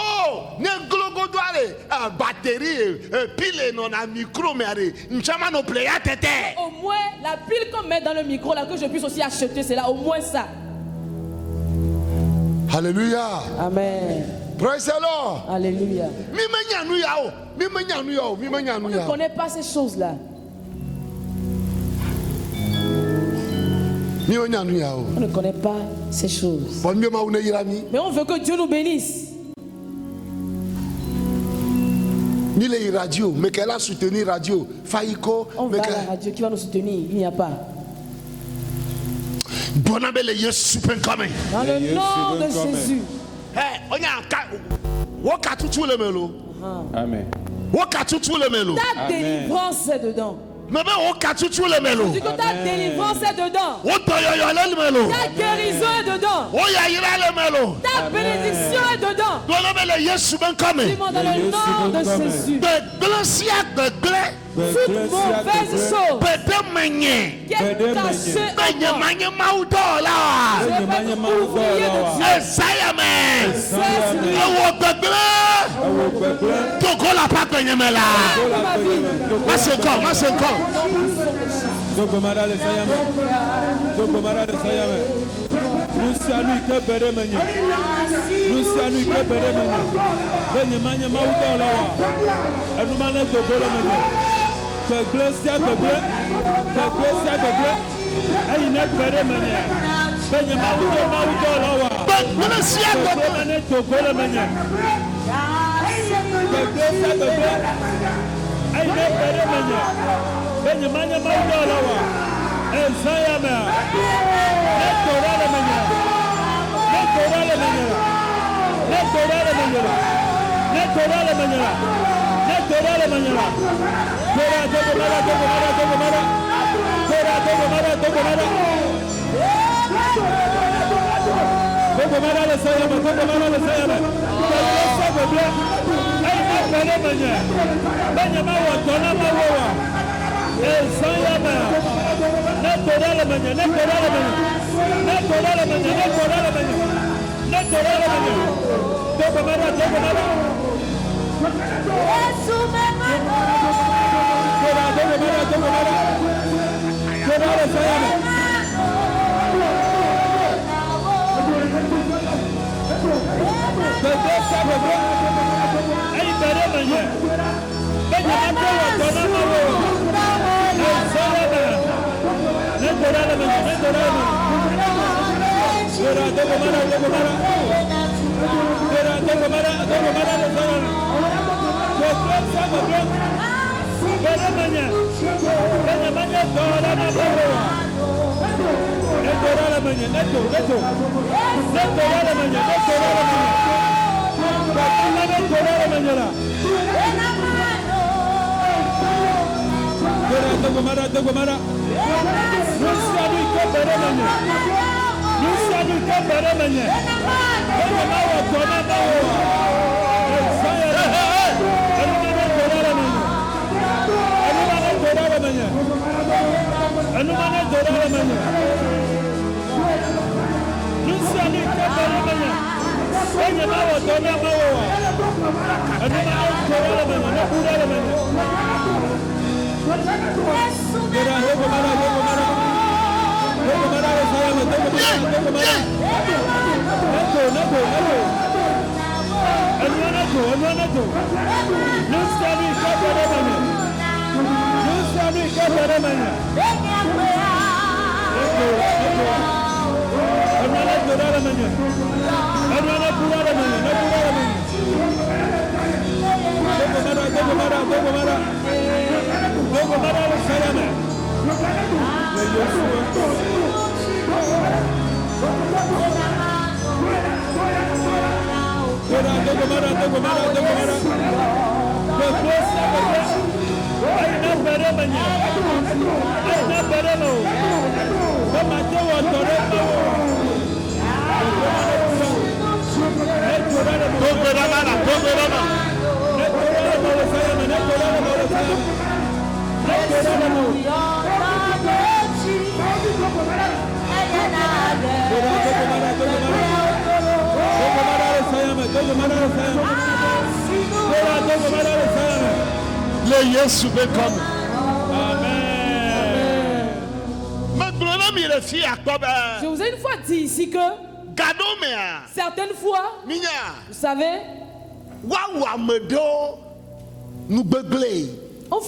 batterie, pile non a micro mais no player tete. Au moins la pile qu'on met dans le micro là que je puisse aussi acheter, c'est là au moins ça. Alléluia. Amen. Praise the Lord. Alléluia. On ne connaît pas ces choses là. On ne connaît pas ces choses. Mais on veut que Dieu nous bénisse. Radio, mais qu'elle a soutenu radio. Faïko. On va à la radio qui va nous soutenir. Il n'y a pas. Dans le nom de Jésus. Amen. Ta délivrance est dedans. Tu dis que ta délivrance est dedans. Ta guérison est dedans. Ta bénédiction est dedans. Dis-moi dans le nom de Jésus. Toute mauvaise chose qui est cachée en moi. Je vais être ouvrier de Dieu. Benyamanya Maudalawa, Ezayama, Netorale Manyala, Netorale Manyala, Netorale Manyala, Netorale Manyala, Netorale Manyala, Tora Togo Mara, Togo Mara, Togo Mara, Tora Togo Mara, Togo Mara, Togo Mara, le Sayama, Togo Mara, le Sayama, Benyama Tona Mawa, Sayama, Netorale Manyala, Netorale Manyala, Netorale Manyala, Netorale Manyala, Netorale Manyala, Togo Mara, Togo Mara, Tora Togo Mara, Togo Mara, Tora le Sayama. Ay, Benyama, Benyama Tona Mawa, Sayama, Netorale Manyala, Netorale Manyala, Tora Togo Mara, Togo Mara, Tora Togo Mara, Togo Mara, le Sayama. Benyamanya, Benyamanya Tona Mawa, Netorale Manyala, Netorale Manyala, Netorale Manyala. Netorale Manyala. Togo Mara, Togo Mara. Nusalu Kabere Manya. Nusalu Kabere Manya. Benyama Tona Mawa. Netorale Manya. Netorale Manya. Anumana Netorale Manya. Nusalu Kabere Manya. Benyama Tona Mawa. Anumana Netorale Manya. Netorale Manya. Togo Mara, Togo Mara. Togo Mara, Sayama, Togo Mara, Togo Mara. Neto. Anuanato. Nusalu Kabere Manya. Nusalu Kabere Manya. Anuana Torale Manya. Anuana Purale Manya. Nepurale Manya. Togo Mara. Togo Mara, Sayama. Togo Mara. Aina Bere Manya. Aina Bere Mo. Tomatewa Tore Mawa. Togo Rama. Le Yesu be comme. Amen. Je vous ai une fois dit ici que certaines fois, vous savez, on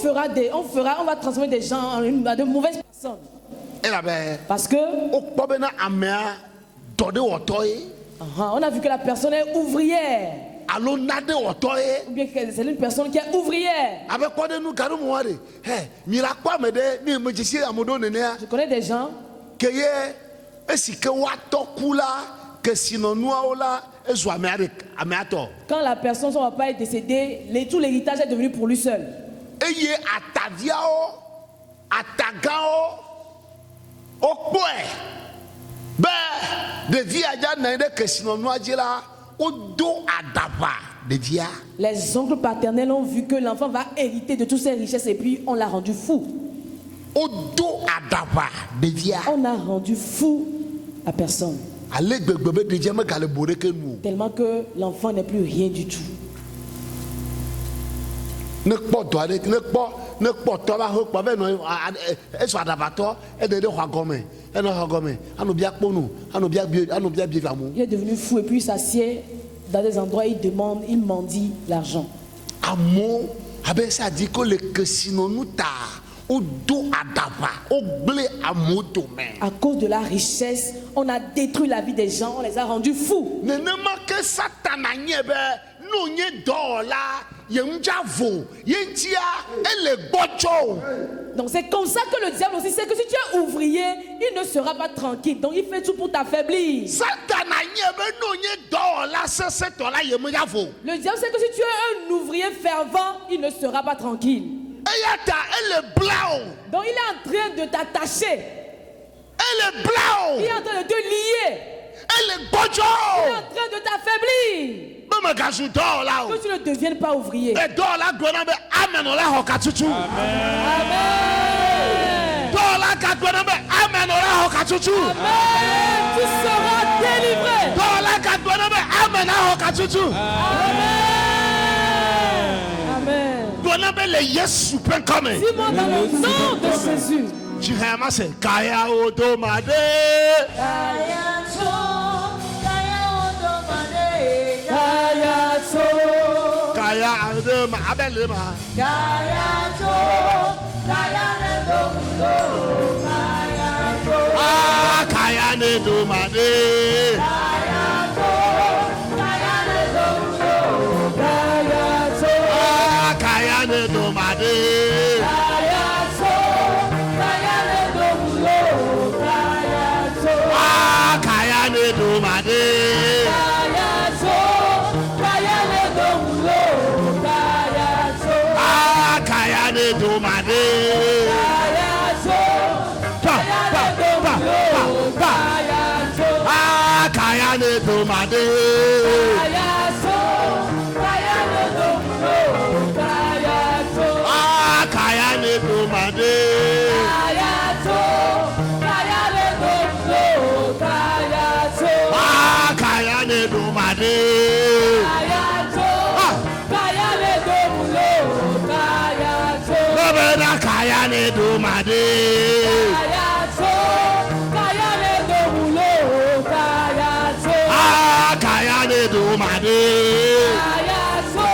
va transformer des gens en de mauvaises personnes. Parce que on a vu que la personne est ouvrière. Ou bien que c'est une personne qui est ouvrière. Je connais des gens quand la personne, son papa est décédé, tout l'héritage est devenu pour lui seul. Les oncles paternels ont vu que l'enfant va hériter de toutes ses richesses et puis on l'a rendu fou. On a rendu fou la personne. Tellement que l'enfant n'est plus rien du tout. Il est devenu fou et puis il s'assied dans des endroits, il mendie l'argent. À cause de la richesse, on a détruit la vie des gens, on les a rendus fous. yemjavo yentia ele bocho. Donc c'est comme ça que le diable aussi sait que si tu es ouvrier, il ne sera pas tranquille. Donc il fait tout pour t'affaiblir. Satan a nyebeno nye do la sese to la yemjavo. Le diable sait que si tu es un ouvrier fervent, il ne sera pas tranquille. Eyata ele blao. Donc il est en train de t'attacher. Elle est blanc. Il est en train de te lier. Elle est bojo. Il est en train de t'affaiblir. Maman gazou dort là. Que tu ne deviennes pas ouvrier. Et dort là gona be amen ola hokatutu. Amen. Dort là gona be amen ola hokatutu. Amen. Tu seras délivré. Dort là gona be amen ola hokatutu. Amen. Gona be le Yesu pen come. Dis-moi dans le nom de Jésus. Jihama se kaya odomade. Kaya so, kaya odomade. Kaya so, Kaya adoma abelema. kaya so, kaya nedomudo. Kaya so, Ah kaya ne domade. kaya so, kaya nedomudo. Kaya so, Ah kaya ne domade. kaya so, kaya nedomudo. Kaya so, Ah kaya ne domade. kaya so, kaya nedomudo. Kaya so, Ah kaya ne domade. kaya so, kaya nedomudo. Kaya so. Ah kaya ne domade. Kaya so, kaya nedomudo. Kaya so, Ah kaya ne domade. kaya so, kaya nedomudo. Kaya so, Ah kaya ne domade. kaya so, kaya nedomudo. Kaya so, Baba kaya ne domade. kaya so, kaya nedomudo. Kaya so, Ah kaya ne domade. kaya so,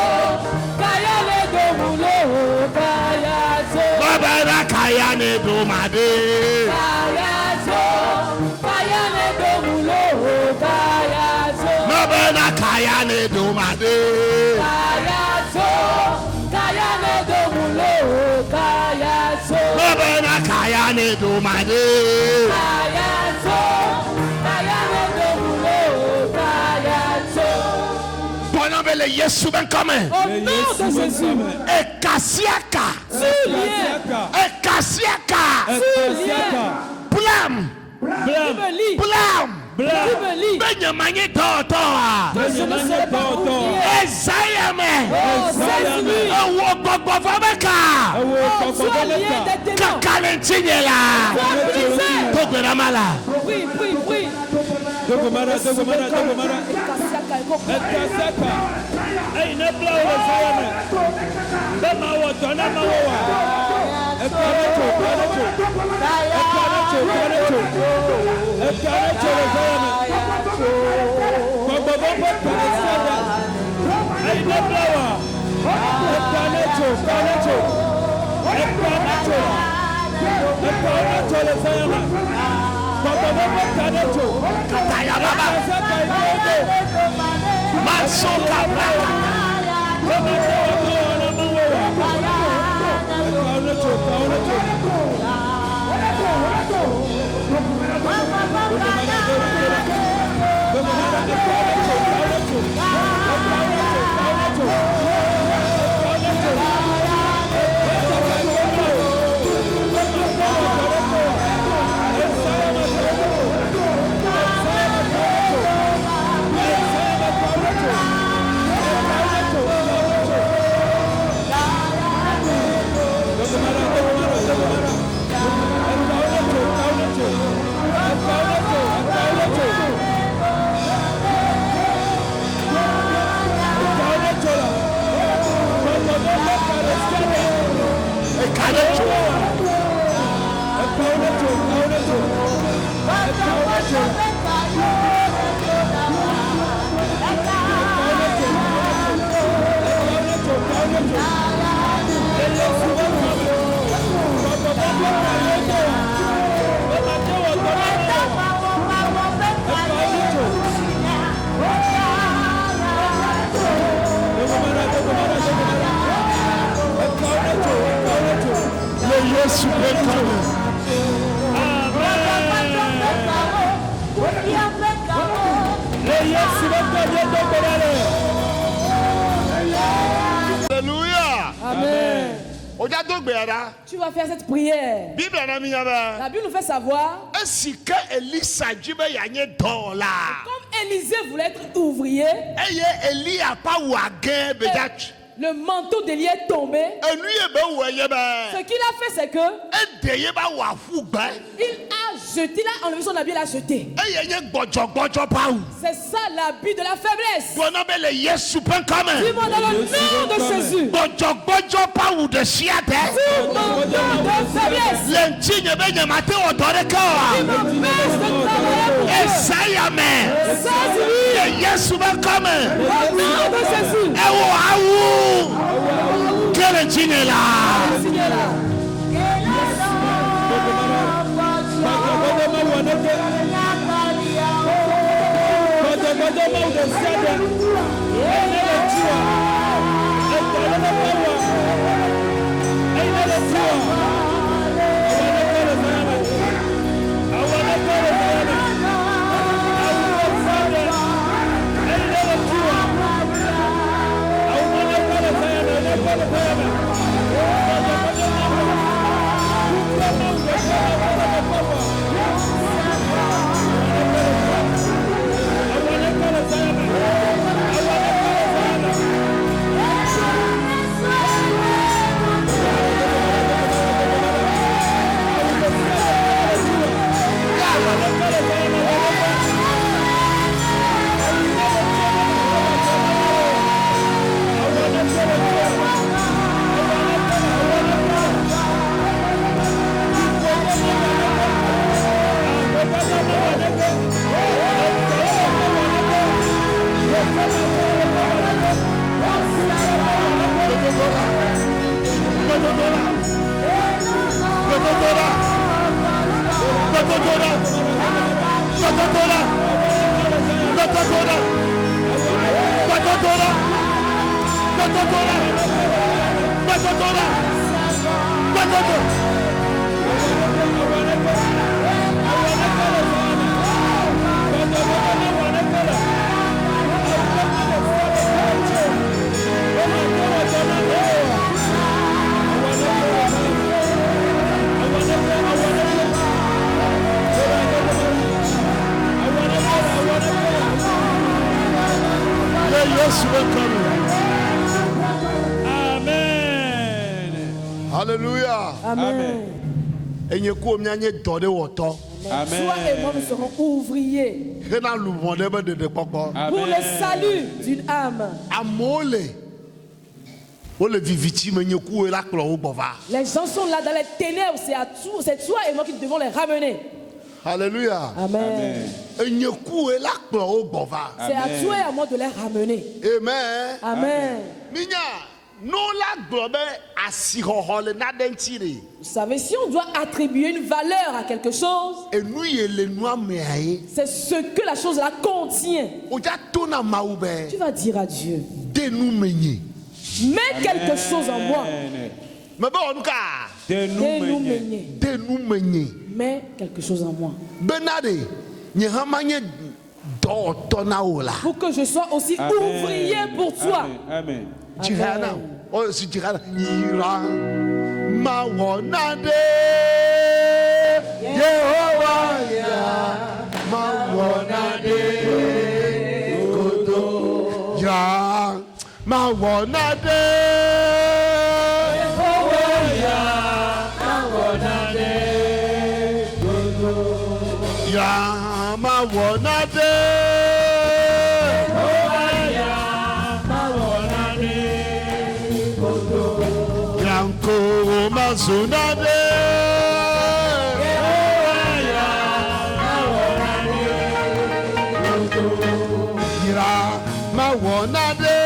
kaya nedomudo. Kaya so. Baba kaya ne domade. Kaya so, kaya nedomudo. Kaya so, Baba kaya ne domade. kaya so, kaya nedomudo. Kaya so, Baba kaya ne domade. kaya so, kaya nedomudo. Kaya so. Bonabele Yesu ben come. Au nom de Jésus, Ekasiaka. tu liens, Ekasiaka. tu liens, Blam. tu me lis, Blam. tu me lis. Benyamanye totoa. Que je ne serai pas oublié. Ezayame. Oh, cette nuit, Ewo gbogbo fabeka. oh, tu as lié des démons. Kakalentinyela. Tu as brisé. Togberamala. Prie, prie, prie. Dogomara. Ekasiaka, ekoko. Ekasaka. Hey, ne bla o sayame. Be ma wo to na ma wo wa. Ekanacho. Ekanacho le sayame. Bobo parasada. Hey, ne bla wa. Ekanacho. Ekanacho le sayame. Bobo parasada. Kataya baba. Ekasaka ide. Masoka baba. Yesu bekame. Alléluia. Amen. Tu vas faire cette prière. La Bible nous fait savoir. Comme Élisée voulait être ouvrier. Le manteau d'Élie est tombé. Ce qu'il a fait, c'est que il a jeté, il a enlevé son habit, il a jeté. C'est ça l'habit de la faiblesse. Dis-moi dans le nom de Jésus. Tout manteau de faiblesse. Qui m'empêche de travailler pour au nom de Jésus. Quel est là? Amen. Alléluia. Amen. Toi et moi, nous serons ouvriers pour le salut d'une âme. Les gens sont là dans les ténèbres, c'est toi et moi qui devons les ramener. Alléluia. Amen. C'est à toi et à moi de les ramener. Amen. Amen. Vous savez, si on doit attribuer une valeur à quelque chose, c'est ce que la chose là contient. Tu vas dire à Dieu, mets quelque chose en moi. Mets quelque chose en moi. Pour que je sois aussi ouvrier pour toi. Amen. Jirana. Oh, c'est Jirana. Ira Mawonade. Yehovah ya Mawonade. Kodo. Ya Mawonade. Yehovah ya Mawonade. Kodo. Ya Mawonade. Mazunade Ira Mawonade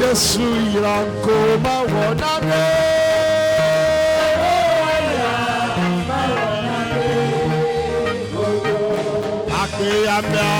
Yesu Iranko Mawonade Akeyamia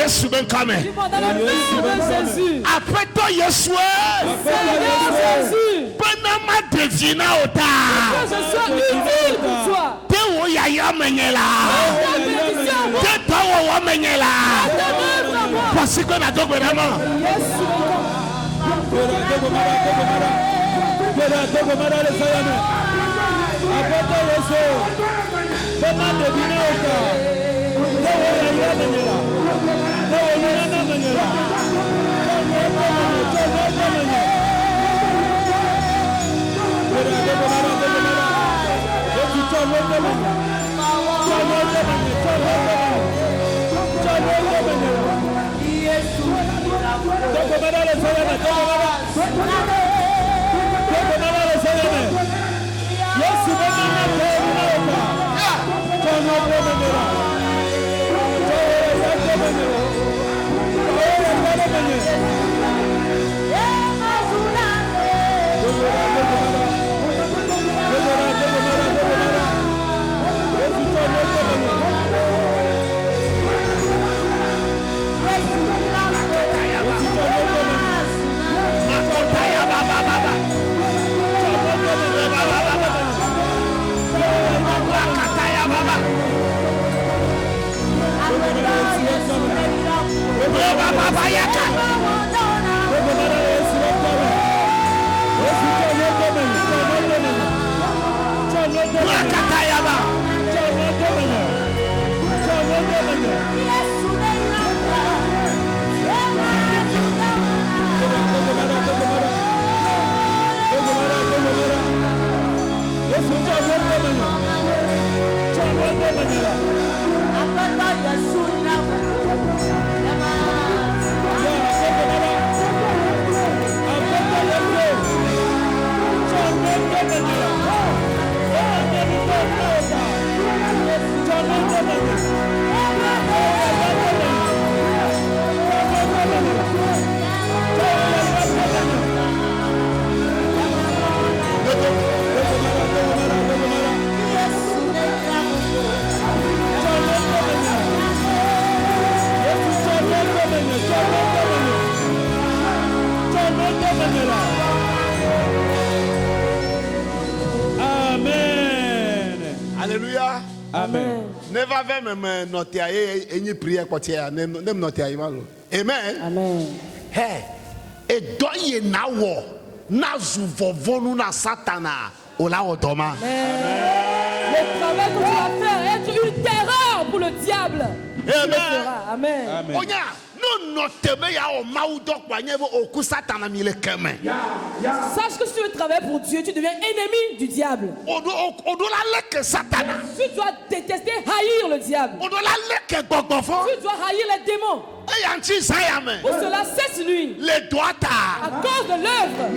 Yesu ben kame. Après toi Yesu. Benama devina ota. Je sois utile pour toi. Te wo yaya menyela. Te tawo wo menyela. Parce que na dogo dama. Yesu Alléluia. Amen. Never ever me noter any prayer quartier nem noter imalo. Amen. Amen. Hey, e doye na wo na zuvovonu na satana ola otoma. Le travail que tu vas faire est une terreur pour le diable. Tu le Amen. feras. Amen. Amen. Onya, no Sache que si tu veux travailler pour Dieu, tu deviens ennemi du diable. Tu dois détester, haïr le diable. Tu dois haïr les démons. Pour cela, cesse-lui. À cause de l'œuvre.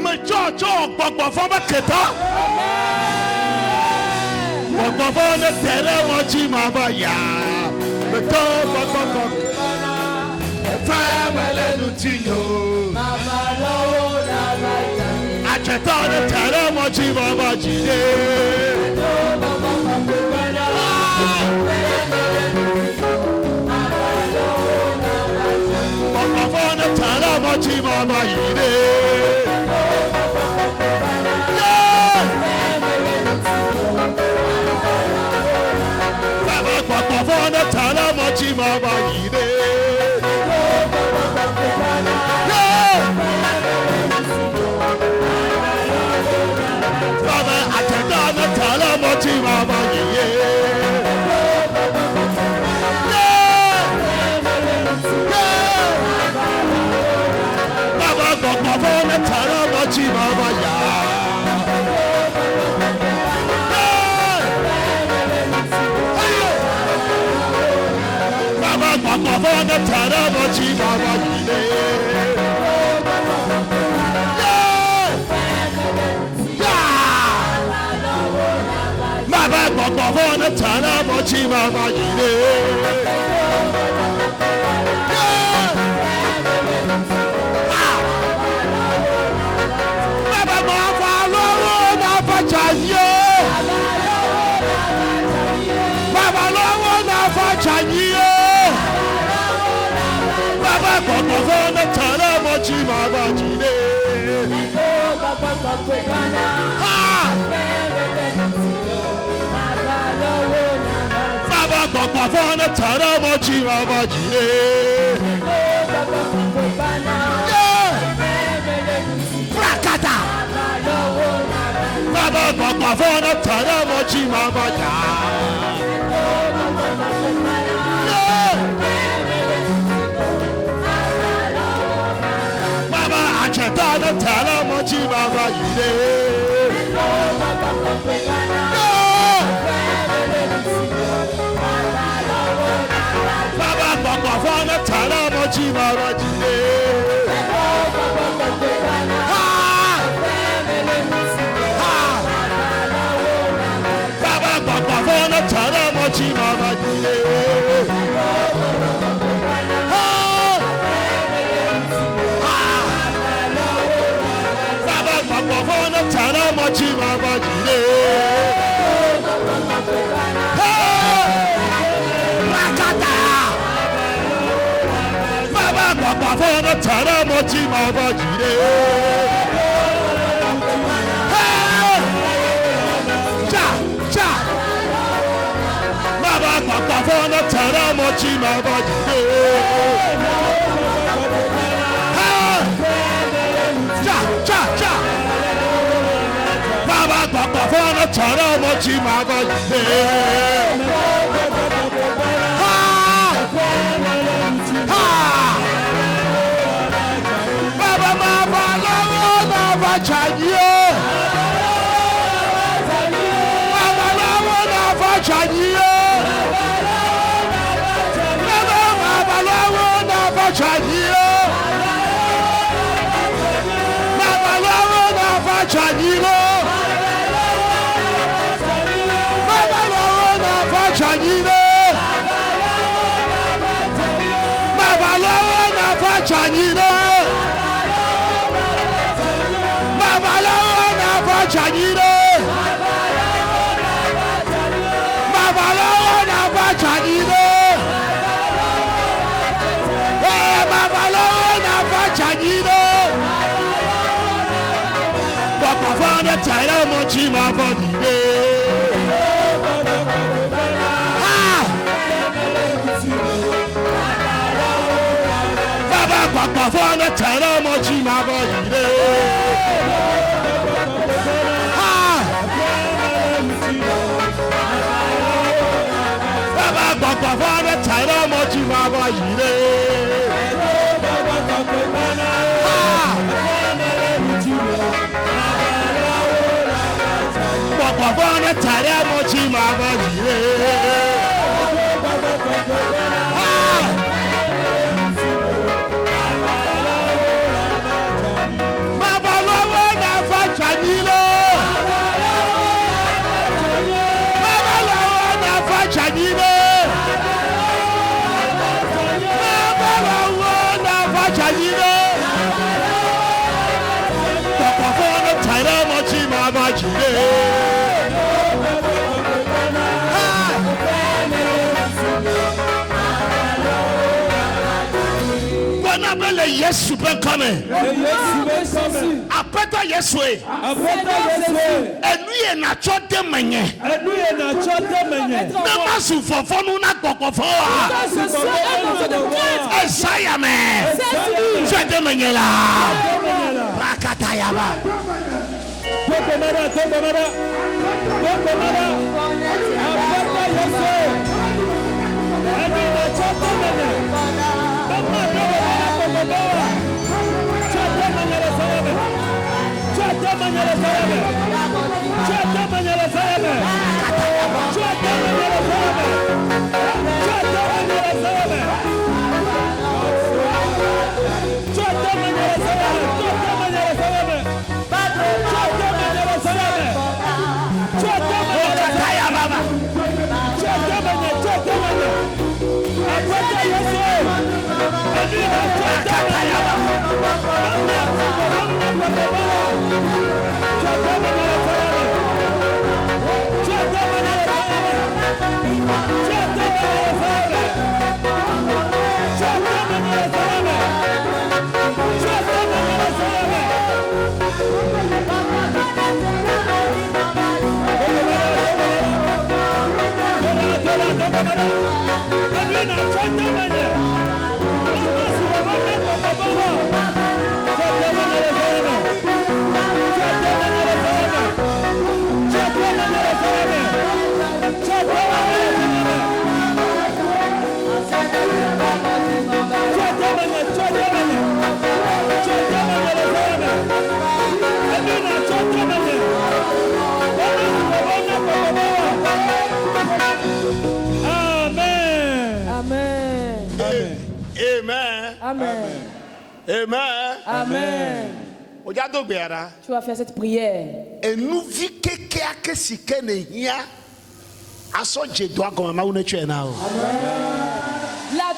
Yesu ben come. Apeta Yesu. Enu ye na chote menye. Na masu fofo nu na kokofo a. Esaya me. Chote menye la. Rakata ya ba. Apeta Yesu. Enu na chote menye. Amen. Amen. Amen. Tu vas faire cette prière. Et nous vivons que si qu'elle La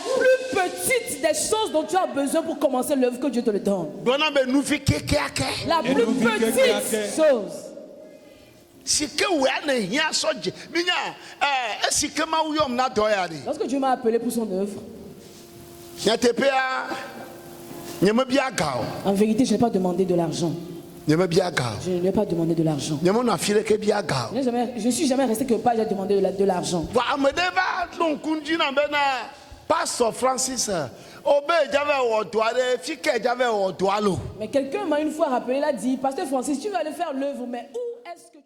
plus petite des choses dont tu as besoin pour commencer l'œuvre, que Dieu te le donne. La plus petite chose. Lorsque Dieu m'a appelé pour son œuvre, en vérité, je n'ai pas demandé de l'argent. Je ne lui ai pas demandé de l'argent. Je ne suis jamais resté que pas j'ai demandé de l'argent. Pasteur Francis, mais quelqu'un m'a une fois rappelé, il a dit, Pasteur Francis, tu vas aller faire l'œuvre, mais où est-ce que